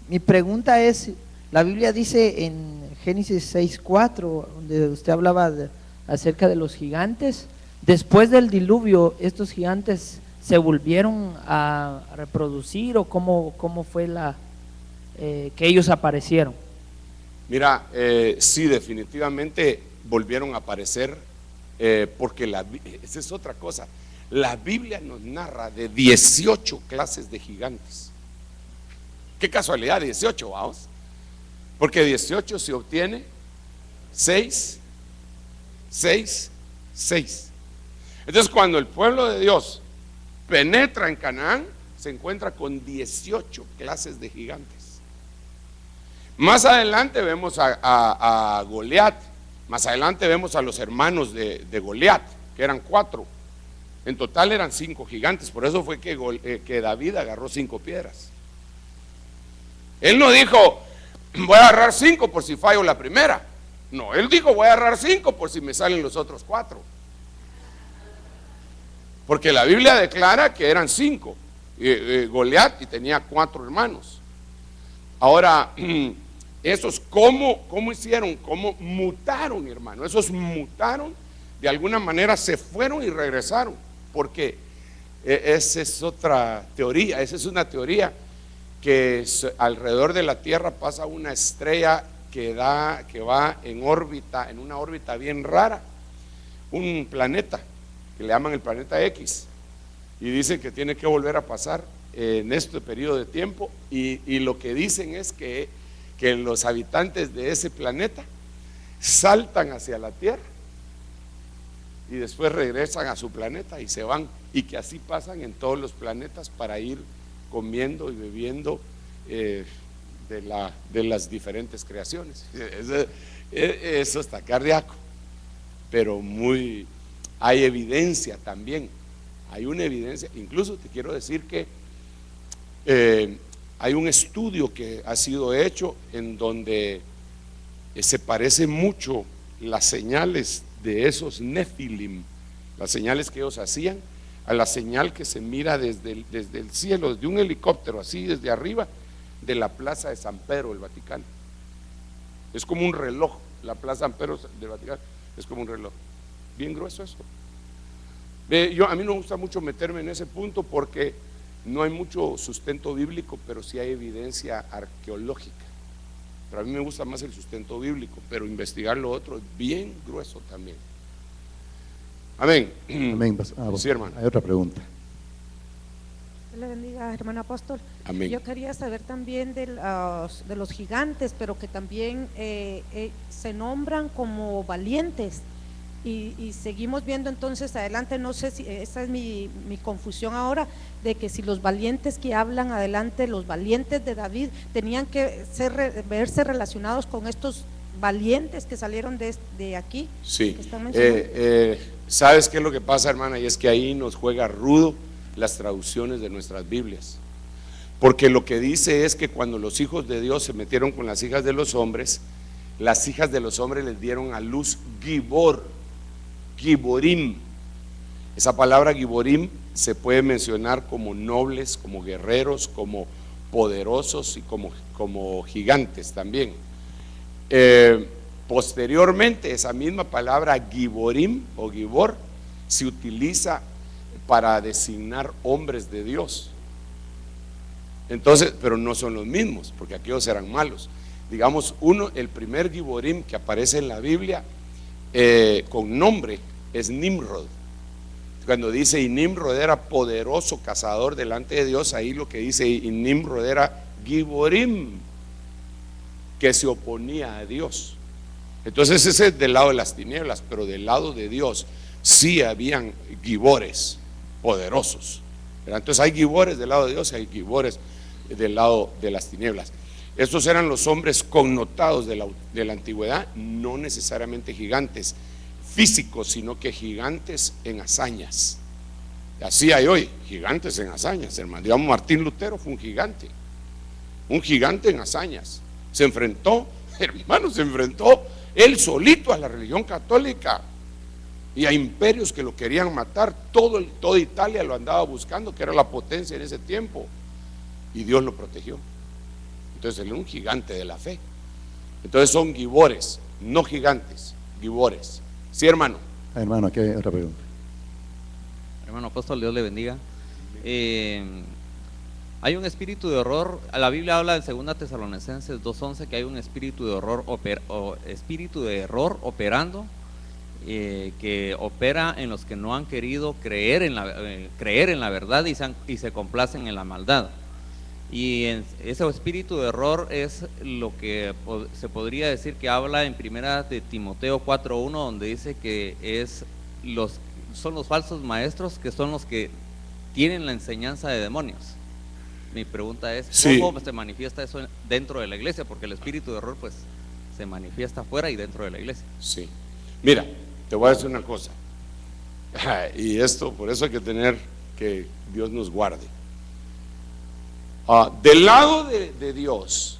Mi pregunta es, La Biblia dice en Génesis 6:4, donde usted hablaba acerca de los gigantes, después del diluvio, estos gigantes se volvieron a reproducir, o cómo fue que ellos aparecieron. Mira, sí, definitivamente volvieron a aparecer, porque esa es otra cosa. La Biblia nos narra de 18 clases de gigantes. Qué casualidad, 18, vamos. Porque 18 se obtiene 6, 6, 6. Entonces, cuando el pueblo de Dios penetra en Canaán, se encuentra con 18 clases de gigantes. Más adelante vemos a Goliat. Más adelante vemos a los hermanos de Goliat, que eran 4. En total eran 5 gigantes. Por eso fue que David agarró 5 piedras. Él no dijo, voy a agarrar 5 por si fallo la primera. No, él dijo, voy a agarrar 5 por si me salen los otros 4. Porque la Biblia declara que eran 5. Goliat, y tenía 4 hermanos. Ahora, esos, ¿cómo hicieron? ¿Cómo mutaron, hermano? Esos mutaron, de alguna manera se fueron y regresaron. Porque esa es otra teoría, esa es una teoría que alrededor de la Tierra pasa una estrella que va en órbita, en una órbita bien rara, un planeta que le llaman el planeta X, y dicen que tiene que volver a pasar en este periodo de tiempo, y lo que dicen es que los habitantes de ese planeta saltan hacia la Tierra y después regresan a su planeta y se van, y que así pasan en todos los planetas para ir comiendo y bebiendo de las diferentes creaciones. Eso está cardíaco, pero hay evidencia también, hay una evidencia. Incluso te quiero decir que hay un estudio que ha sido hecho en donde se parece mucho las señales de esos Nefilim, las señales que ellos hacían, a la señal que se mira desde el cielo, desde un helicóptero, así desde arriba de la plaza de San Pedro del Vaticano. Es como un reloj, la plaza San Pedro del Vaticano es como un reloj, bien grueso eso. A mí no me gusta mucho meterme en ese punto porque no hay mucho sustento bíblico, pero sí hay evidencia arqueológica. Pero a mí me gusta más el sustento bíblico, pero investigar lo otro es bien grueso también. Amén. Amén. Sí, hermano. Hay otra pregunta. Dios le bendiga, hermano apóstol. Amén. Yo quería saber también de los gigantes, pero que también se nombran como valientes. Y seguimos viendo entonces adelante, no sé si esa es mi confusión ahora, de que si los valientes que hablan adelante, los valientes de David, tenían que verse relacionados con estos valientes que salieron de aquí. Sí. Que están mencionando. ¿Sabes qué es lo que pasa, hermana? Y es que ahí nos juega rudo las traducciones de nuestras Biblias. Porque lo que dice es que cuando los hijos de Dios se metieron con las hijas de los hombres, las hijas de los hombres les dieron a luz Giborim. Esa palabra Giborim se puede mencionar como nobles, como guerreros, como poderosos y como gigantes también. Posteriormente, esa misma palabra Giborim o Gibor se utiliza para designar hombres de Dios. Entonces, pero no son los mismos, porque aquellos eran malos. Digamos, el primer Giborim que aparece en la Biblia con nombre es Nimrod. Cuando dice y Nimrod era poderoso cazador delante de Dios, ahí lo que dice y Nimrod era Giborim, que se oponía a Dios. Entonces ese es del lado de las tinieblas, pero del lado de Dios sí habían gibores poderosos. Entonces hay gibores del lado de Dios y hay gibores del lado de las tinieblas. Estos eran los hombres connotados de la antigüedad, no necesariamente gigantes físicos, sino que gigantes en hazañas. Así hay hoy, gigantes en hazañas, hermano. Digamos, Martín Lutero fue un gigante en hazañas. Se enfrentó, hermano, él solito a la religión católica y a imperios que lo querían matar. Toda Italia lo andaba buscando, que era la potencia en ese tiempo, y Dios lo protegió. Entonces él era un gigante de la fe. Entonces son gibores, no gigantes, gibores. ¿Sí, hermano? Hermano, aquí hay otra pregunta. Hermano apóstol, Dios le bendiga. Hay un espíritu de horror. La Biblia habla en 2 Tesalonicenses 2:11 que hay un espíritu de horror espíritu de error operando, que opera en los que no han querido creer en la verdad y se complacen en la maldad. Y ese espíritu de error es lo que se podría decir que habla en 1 de Timoteo 4:1, donde dice que son los falsos maestros, que son los que tienen la enseñanza de demonios. Mi pregunta es, ¿cómo se manifiesta eso dentro de la iglesia? Porque el espíritu de error pues se manifiesta afuera y dentro de la iglesia. Sí. Mira, te voy a decir una cosa. Y esto, por eso hay que tener que Dios nos guarde. Del lado de Dios,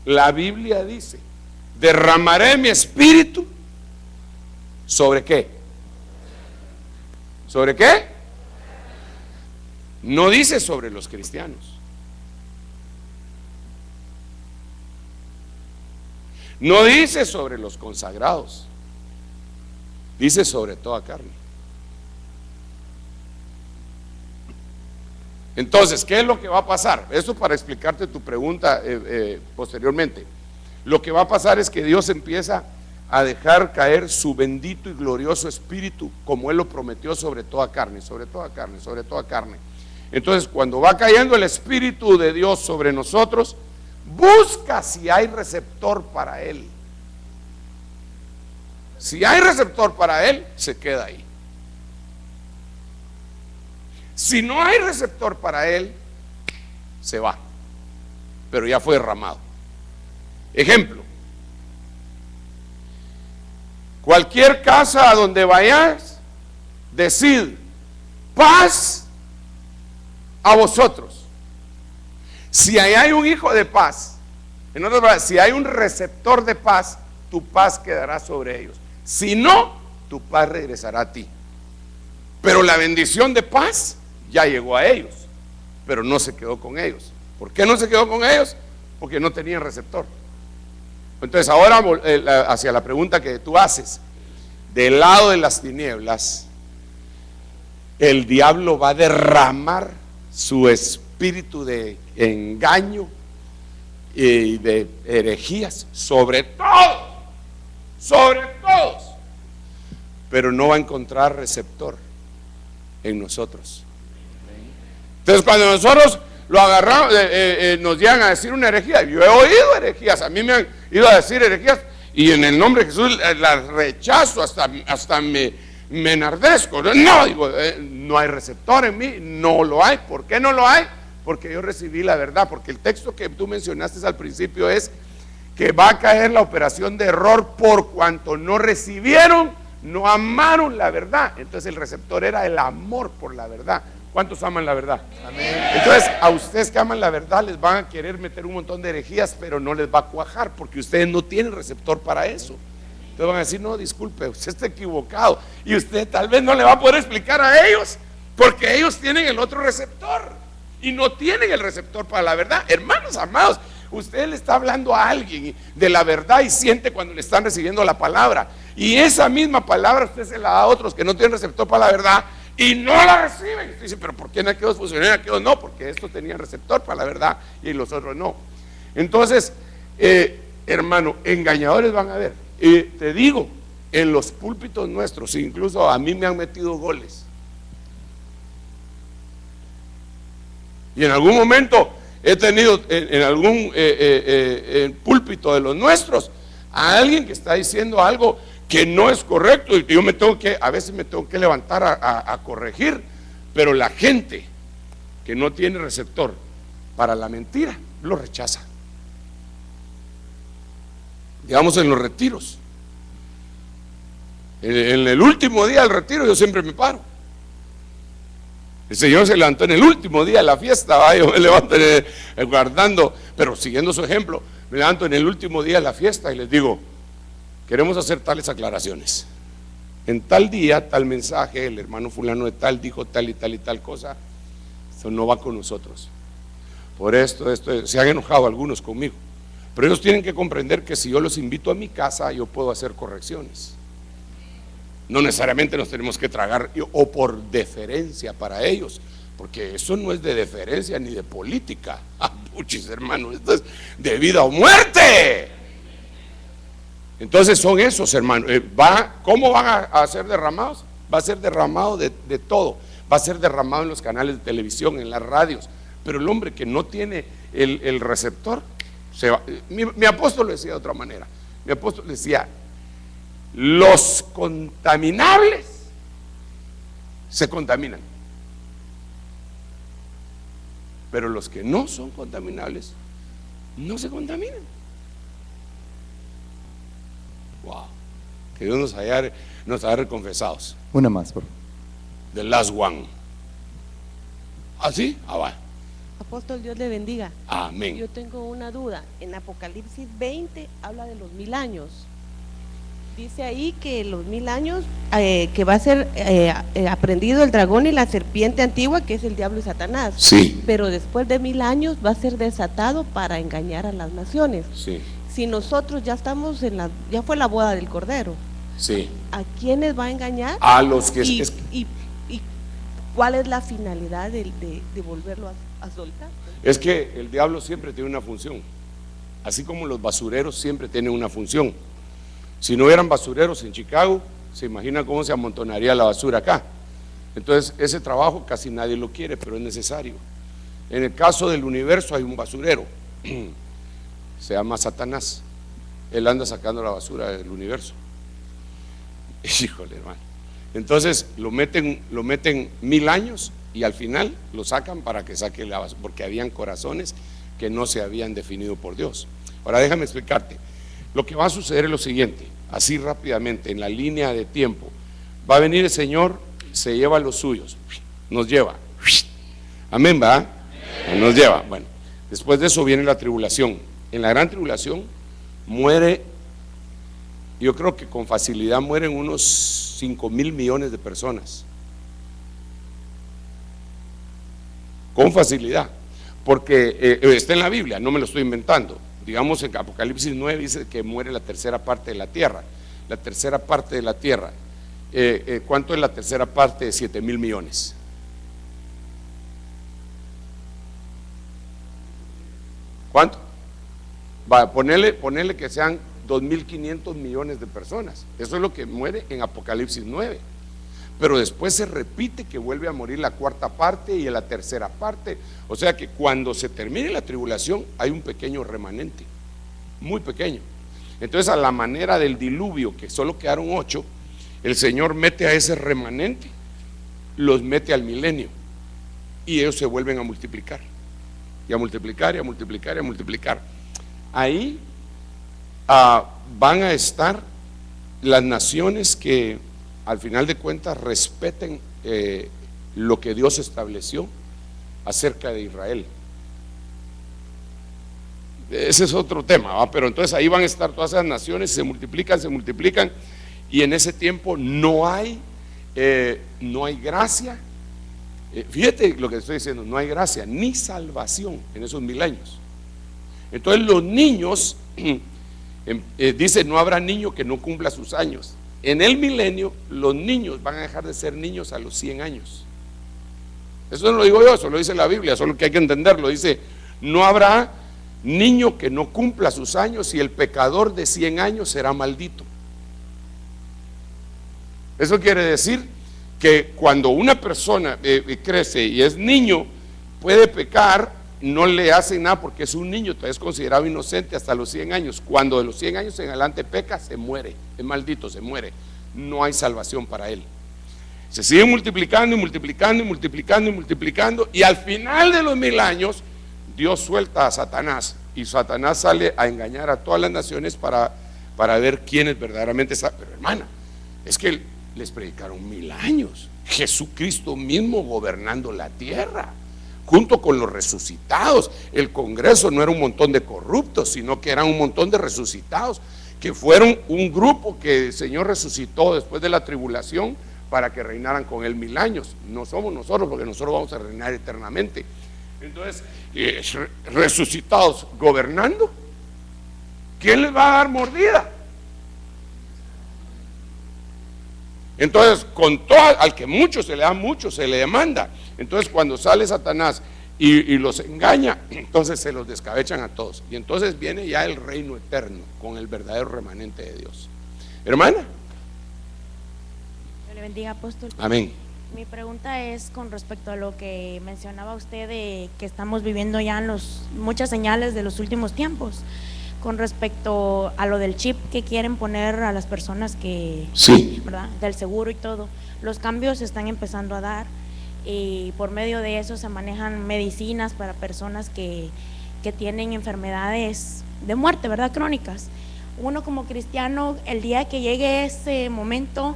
la Biblia dice: derramaré mi espíritu ¿sobre qué? ¿Sobre qué? No dice sobre los cristianos. No dice sobre los consagrados. Dice sobre toda carne. Entonces, ¿qué es lo que va a pasar? Esto para explicarte tu pregunta posteriormente. Lo que va a pasar es que Dios empieza a dejar caer su bendito y glorioso espíritu, como Él lo prometió, sobre toda carne, sobre toda carne, sobre toda carne. Entonces, cuando va cayendo el espíritu de Dios sobre nosotros, busca si hay receptor para Él. Si hay receptor para Él, se queda ahí. Si no hay receptor para Él, se va, pero ya fue derramado. Ejemplo: cualquier casa a donde vayas, decid: paz a vosotros. Si ahí hay un hijo de paz, en otras palabras, si hay un receptor de paz, tu paz quedará sobre ellos. Si no, tu paz regresará a ti. Pero la bendición de paz ya llegó a ellos, pero no se quedó con ellos. ¿Por qué no se quedó con ellos? Porque no tenían receptor. Entonces ahora hacia la pregunta que tú haces: del lado de las tinieblas, el diablo va a derramar su espíritu de engaño y de herejías sobre todos, pero no va a encontrar receptor en nosotros. Entonces, cuando nosotros lo agarramos, nos llegan a decir una herejía. Yo he oído herejías, a mí me han ido a decir herejías, y en el nombre de Jesús las rechazo, hasta me enardezco. No, digo, no hay receptor en mí, no lo hay. ¿Por qué no lo hay? Porque yo recibí la verdad. Porque el texto que tú mencionaste al principio es que va a caer la operación de error por cuanto no recibieron, no amaron la verdad. Entonces el receptor era el amor por la verdad. ¿Cuántos aman la verdad? Amén. Entonces a ustedes que aman la verdad les van a querer meter un montón de herejías, pero no les va a cuajar porque ustedes no tienen receptor para eso. Entonces van a decir: no, disculpe, usted está equivocado. Y usted tal vez no le va a poder explicar a ellos, porque ellos tienen el otro receptor y no tienen el receptor para la verdad. Hermanos amados, usted le está hablando a alguien de la verdad y siente cuando le están recibiendo la palabra, y esa misma palabra usted se la da a otros que no tienen receptor para la verdad y no la reciben. Usted dice: pero ¿por qué en aquellos funcionaron y aquellos no? Porque estos tenían receptor para la verdad y los otros no. Entonces, hermano, engañadores van a haber. Te digo, en los púlpitos nuestros, incluso a mí me han metido goles. Y en algún momento he tenido en algún púlpito de los nuestros a alguien que está diciendo algo que no es correcto, y yo a veces me tengo que levantar a corregir, pero la gente que no tiene receptor para la mentira lo rechaza. Digamos, en los retiros, en el último día del retiro, yo siempre me paro. El Señor se levantó en el último día de la fiesta, yo me levanto guardando, pero siguiendo su ejemplo, me levanto en el último día de la fiesta y les digo: queremos hacer tales aclaraciones. En tal día, tal mensaje, el hermano fulano de tal dijo tal y tal y tal cosa. Eso no va con nosotros. Por esto, se han enojado algunos conmigo, Pero ellos tienen que comprender que si yo los invito a mi casa, yo puedo hacer correcciones. No necesariamente nos tenemos que tragar o por deferencia para ellos, porque eso no es de deferencia ni de política. Puchis, hermano, esto es de vida o muerte. Entonces son esos, hermano. ¿Cómo van a ser derramados? Va a ser derramado de todo. Va a ser derramado en los canales de televisión, en las radios. Pero el hombre que no tiene el receptor, se va. Mi apóstol lo decía de otra manera. Mi apóstol decía: los contaminables se contaminan, pero los que no son contaminables no se contaminan. Wow, que Dios nos agarre confesados. Una más, por favor. The last one. ¿Así? Va. Apóstol, Dios le bendiga. Amén. Yo tengo una duda. En Apocalipsis 20 habla de los 1000 años. Dice ahí que los 1000 años, que va a ser aprendido el dragón y la serpiente antigua, que es el diablo y Satanás. Sí. Pero después de 1000 años va a ser desatado para engañar a las naciones. Sí. Si nosotros ya estamos ya fue la boda del Cordero. Sí. ¿A quiénes va a engañar? A los que y ¿cuál es la finalidad de volverlo a soltar? Es que el diablo siempre tiene una función, así como los basureros siempre tienen una función. Si no hubieran basureros en Chicago, se imagina cómo se amontonaría la basura acá. Entonces ese trabajo casi nadie lo quiere, pero es necesario. En el caso del universo hay un basurero, se llama Satanás. Él anda sacando la basura del universo. Híjole, hermano. Entonces lo meten 1000 años y al final lo sacan para que saque la basura, porque habían corazones que no se habían definido por Dios. Ahora déjame explicarte. Lo que va a suceder es lo siguiente, así rápidamente, en la línea de tiempo. Va a venir el Señor, se lleva a los suyos, nos lleva. Amén, ¿verdad? Nos lleva. Bueno, después de eso viene la tribulación. En la gran tribulación muere, yo creo que con facilidad mueren unos 5,000 millones de personas. Con facilidad, porque está en la Biblia, no me lo estoy inventando. Digamos, en Apocalipsis 9 dice que muere la tercera parte de la tierra. La tercera parte de la tierra. ¿Cuánto es la tercera parte de 7,000 millones? ¿Cuánto? Va, ponerle que sean 2,500 millones de personas. Eso es lo que muere en Apocalipsis 9. Pero después se repite que vuelve a morir la cuarta parte y la tercera parte. O sea que cuando se termine la tribulación hay un pequeño remanente, muy pequeño. Entonces, a la manera del diluvio, que solo quedaron 8, el Señor mete a ese remanente, los mete al milenio y ellos se vuelven a multiplicar y a multiplicar y a multiplicar y a multiplicar. Ahí van a estar las naciones que al final de cuentas respeten lo que Dios estableció acerca de Israel. Ese es otro tema, ¿va? Pero entonces ahí van a estar todas esas naciones, se multiplican, y en ese tiempo no hay gracia. Fíjate lo que estoy diciendo, no hay gracia ni salvación en esos 1000 años. Entonces los niños, dice, no habrá niño que no cumpla sus años. En el milenio, los niños van a dejar de ser niños a los 100 años. Eso no lo digo yo, eso lo dice la Biblia, solo que hay que entenderlo. Dice, no habrá niño que no cumpla sus años y el pecador de 100 años será maldito. Eso quiere decir que cuando una persona crece y es niño, puede pecar, no le hace nada porque es un niño, todavía es considerado inocente hasta los 100 años. Cuando de los 100 años en adelante peca, se muere, es maldito, se muere. No hay salvación para él. Se sigue multiplicando y multiplicando y multiplicando y multiplicando, y al final de los 1000 años, Dios suelta a Satanás, y Satanás sale a engañar a todas las naciones para ver quiénes verdaderamente saben. Pero hermana, es que les predicaron 1000 años, Jesucristo mismo gobernando la tierra, junto con los resucitados. El Congreso no era un montón de corruptos, sino que eran un montón de resucitados, que fueron un grupo que el Señor resucitó después de la tribulación para que reinaran con él 1000 años. No somos nosotros, porque nosotros vamos a reinar eternamente. Entonces, resucitados gobernando ¿quién les va a dar mordida? Entonces, al que mucho se le da, mucho se le demanda. Entonces, cuando sale Satanás y los engaña, entonces se los descabechan a todos. Y entonces viene ya el reino eterno con el verdadero remanente de Dios. Hermana. Dios le bendiga, apóstol. Amén. Mi pregunta es con respecto a lo que mencionaba usted de que estamos viviendo ya en muchas señales de los últimos tiempos. Con respecto a lo del chip que quieren poner a las personas que, sí, ¿verdad?, del seguro y todo, los cambios se están empezando a dar y por medio de eso se manejan medicinas para personas que tienen enfermedades de muerte, ¿verdad?, crónicas. Uno como cristiano, el día que llegue ese momento,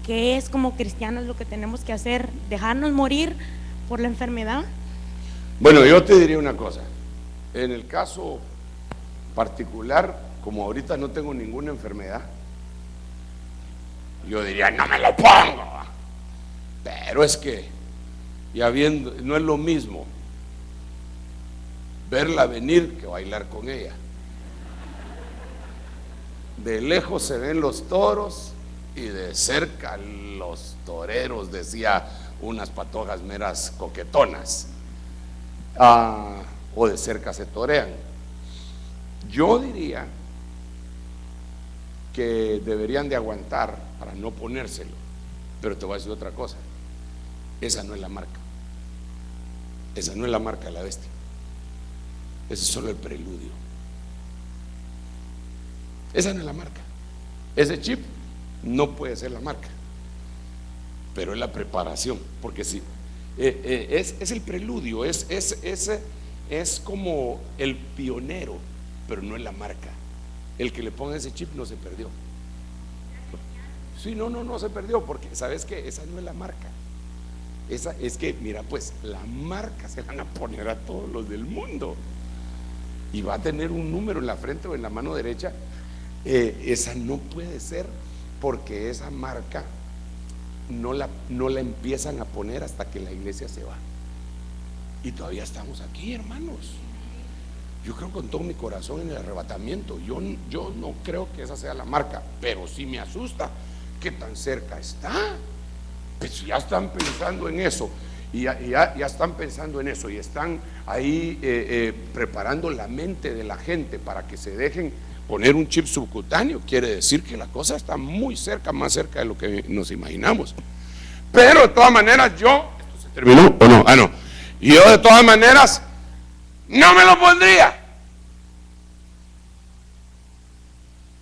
¿qué es como cristianos lo que tenemos que hacer? ¿Dejarnos morir por la enfermedad? Bueno, yo te diría una cosa. En el caso particular, como ahorita no tengo ninguna enfermedad, yo diría, no me lo pongo. Pero es que, ya viendo, no es lo mismo verla venir que bailar con ella. De lejos se ven los toros y de cerca los toreros, decía unas patojas meras coquetonas, o de cerca se torean. Yo diría que deberían de aguantar para no ponérselo, pero te voy a decir otra cosa, esa no es la marca, esa no es la marca de la bestia, ese es solo el preludio, esa no es la marca, ese chip no puede ser la marca, pero es la preparación, porque si es el preludio, es como el pionero, pero no es la marca. El que le ponga ese chip no se perdió. Sí, no se perdió, porque sabes que esa no es la marca. Esa es que, mira, pues la marca se van a poner a todos los del mundo y va a tener un número en la frente o en la mano derecha. Esa no puede ser, porque esa marca no la empiezan a poner hasta que la iglesia se va. Y todavía estamos aquí, hermanos. Yo creo con todo mi corazón en el arrebatamiento. Yo no creo que esa sea la marca, pero sí me asusta que tan cerca está. Pues ya están pensando en eso, y ya están pensando en eso, y están ahí preparando la mente de la gente para que se dejen poner un chip subcutáneo. Quiere decir que la cosa está muy cerca, más cerca de lo que nos imaginamos. Pero de todas maneras ¿esto se terminó o no? No. Y yo de todas maneras no me lo pondría.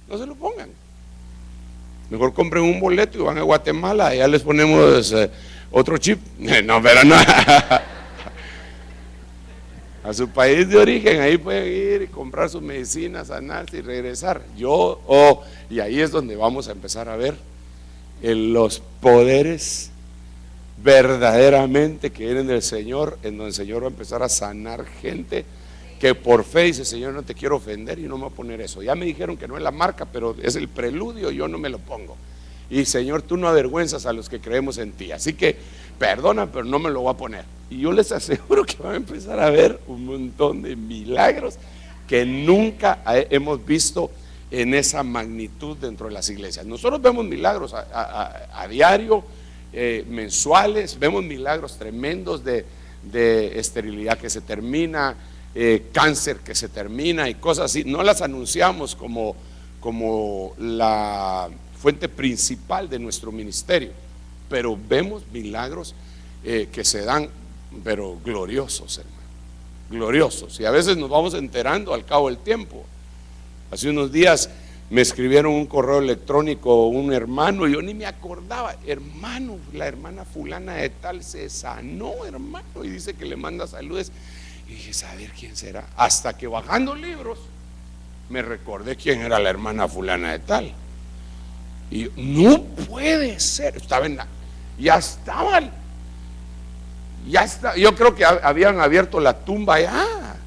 No se lo pongan. Mejor compren un boleto y van a Guatemala, allá les ponemos otro chip. No, pero no. A su país de origen, ahí pueden ir y comprar sus medicinas, sanarse y regresar. Y ahí es donde vamos a empezar a ver los poderes verdaderamente que vienen del Señor, en donde el Señor va a empezar a sanar gente que por fe dice: Señor, no te quiero ofender y no me voy a poner eso. Ya me dijeron que no es la marca, pero es el preludio, yo no me lo pongo. Y Señor, tú no avergüenzas a los que creemos en ti, así que perdona, pero no me lo voy a poner. Y yo les aseguro que van a empezar a ver un montón de milagros que nunca hemos visto en esa magnitud dentro de las iglesias. Nosotros vemos milagros a diario, mensuales, vemos milagros tremendos de esterilidad que se termina, cáncer que se termina y cosas así. No las anunciamos como la fuente principal de nuestro ministerio, pero vemos milagros que se dan, pero gloriosos, hermano, gloriosos, y a veces nos vamos enterando al cabo del tiempo. Hace unos días me escribieron un correo electrónico un hermano, y yo ni me acordaba: hermano, la hermana fulana de tal se sanó, hermano, y dice que le manda saludes. Y dije: ¿saber quién será? Hasta que bajando libros me recordé quién era la hermana fulana de tal. Y yo, no puede ser, ya está, yo creo que habían abierto la tumba ya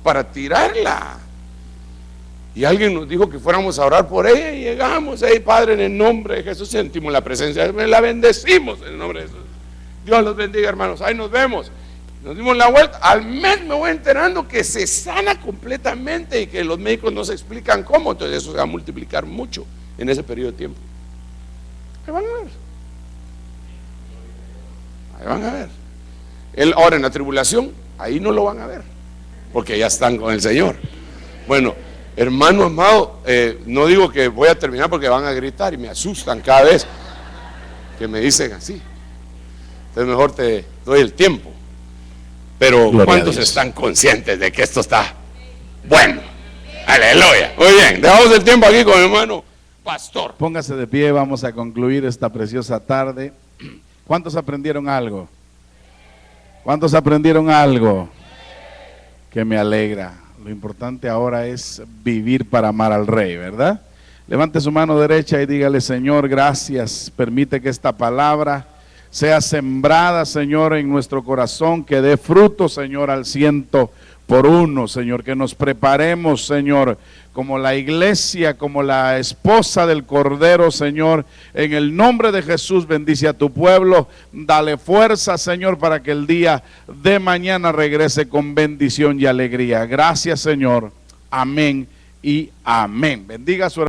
para tirarla. Y alguien nos dijo que fuéramos a orar por ella, y llegamos ahí: Padre, en el nombre de Jesús, sentimos la presencia, la bendecimos en el nombre de Jesús. Dios los bendiga, hermanos, ahí nos vemos. Nos dimos la vuelta, al mes me voy enterando que se sana completamente y que los médicos no se explican cómo, entonces eso se va a multiplicar mucho en ese periodo de tiempo. Ahí van a ver. Ahí van a ver. Ahora en la tribulación, ahí no lo van a ver, porque ya están con el Señor. Bueno, hermano amado, no digo que voy a terminar porque van a gritar y me asustan cada vez que me dicen así. Entonces mejor te doy el tiempo. Pero Gloria ¿cuántos a Dios. están conscientes de que esto está bueno? Aleluya. Muy bien, dejamos el tiempo aquí con mi hermano pastor. Póngase de pie, vamos a concluir esta preciosa tarde. ¿Cuántos aprendieron algo? ¿Cuántos aprendieron algo? Que me alegra. Lo importante ahora es vivir para amar al Rey, ¿verdad? Levante su mano derecha y dígale: Señor, gracias. Permite que esta palabra sea sembrada, Señor, en nuestro corazón, que dé fruto, Señor, al 100%, Señor, que nos preparemos, Señor, como la iglesia, como la esposa del Cordero, Señor, en el nombre de Jesús. Bendice a tu pueblo, dale fuerza, Señor, para que el día de mañana regrese con bendición y alegría. Gracias, Señor, amén y amén. Bendiga a su hermano.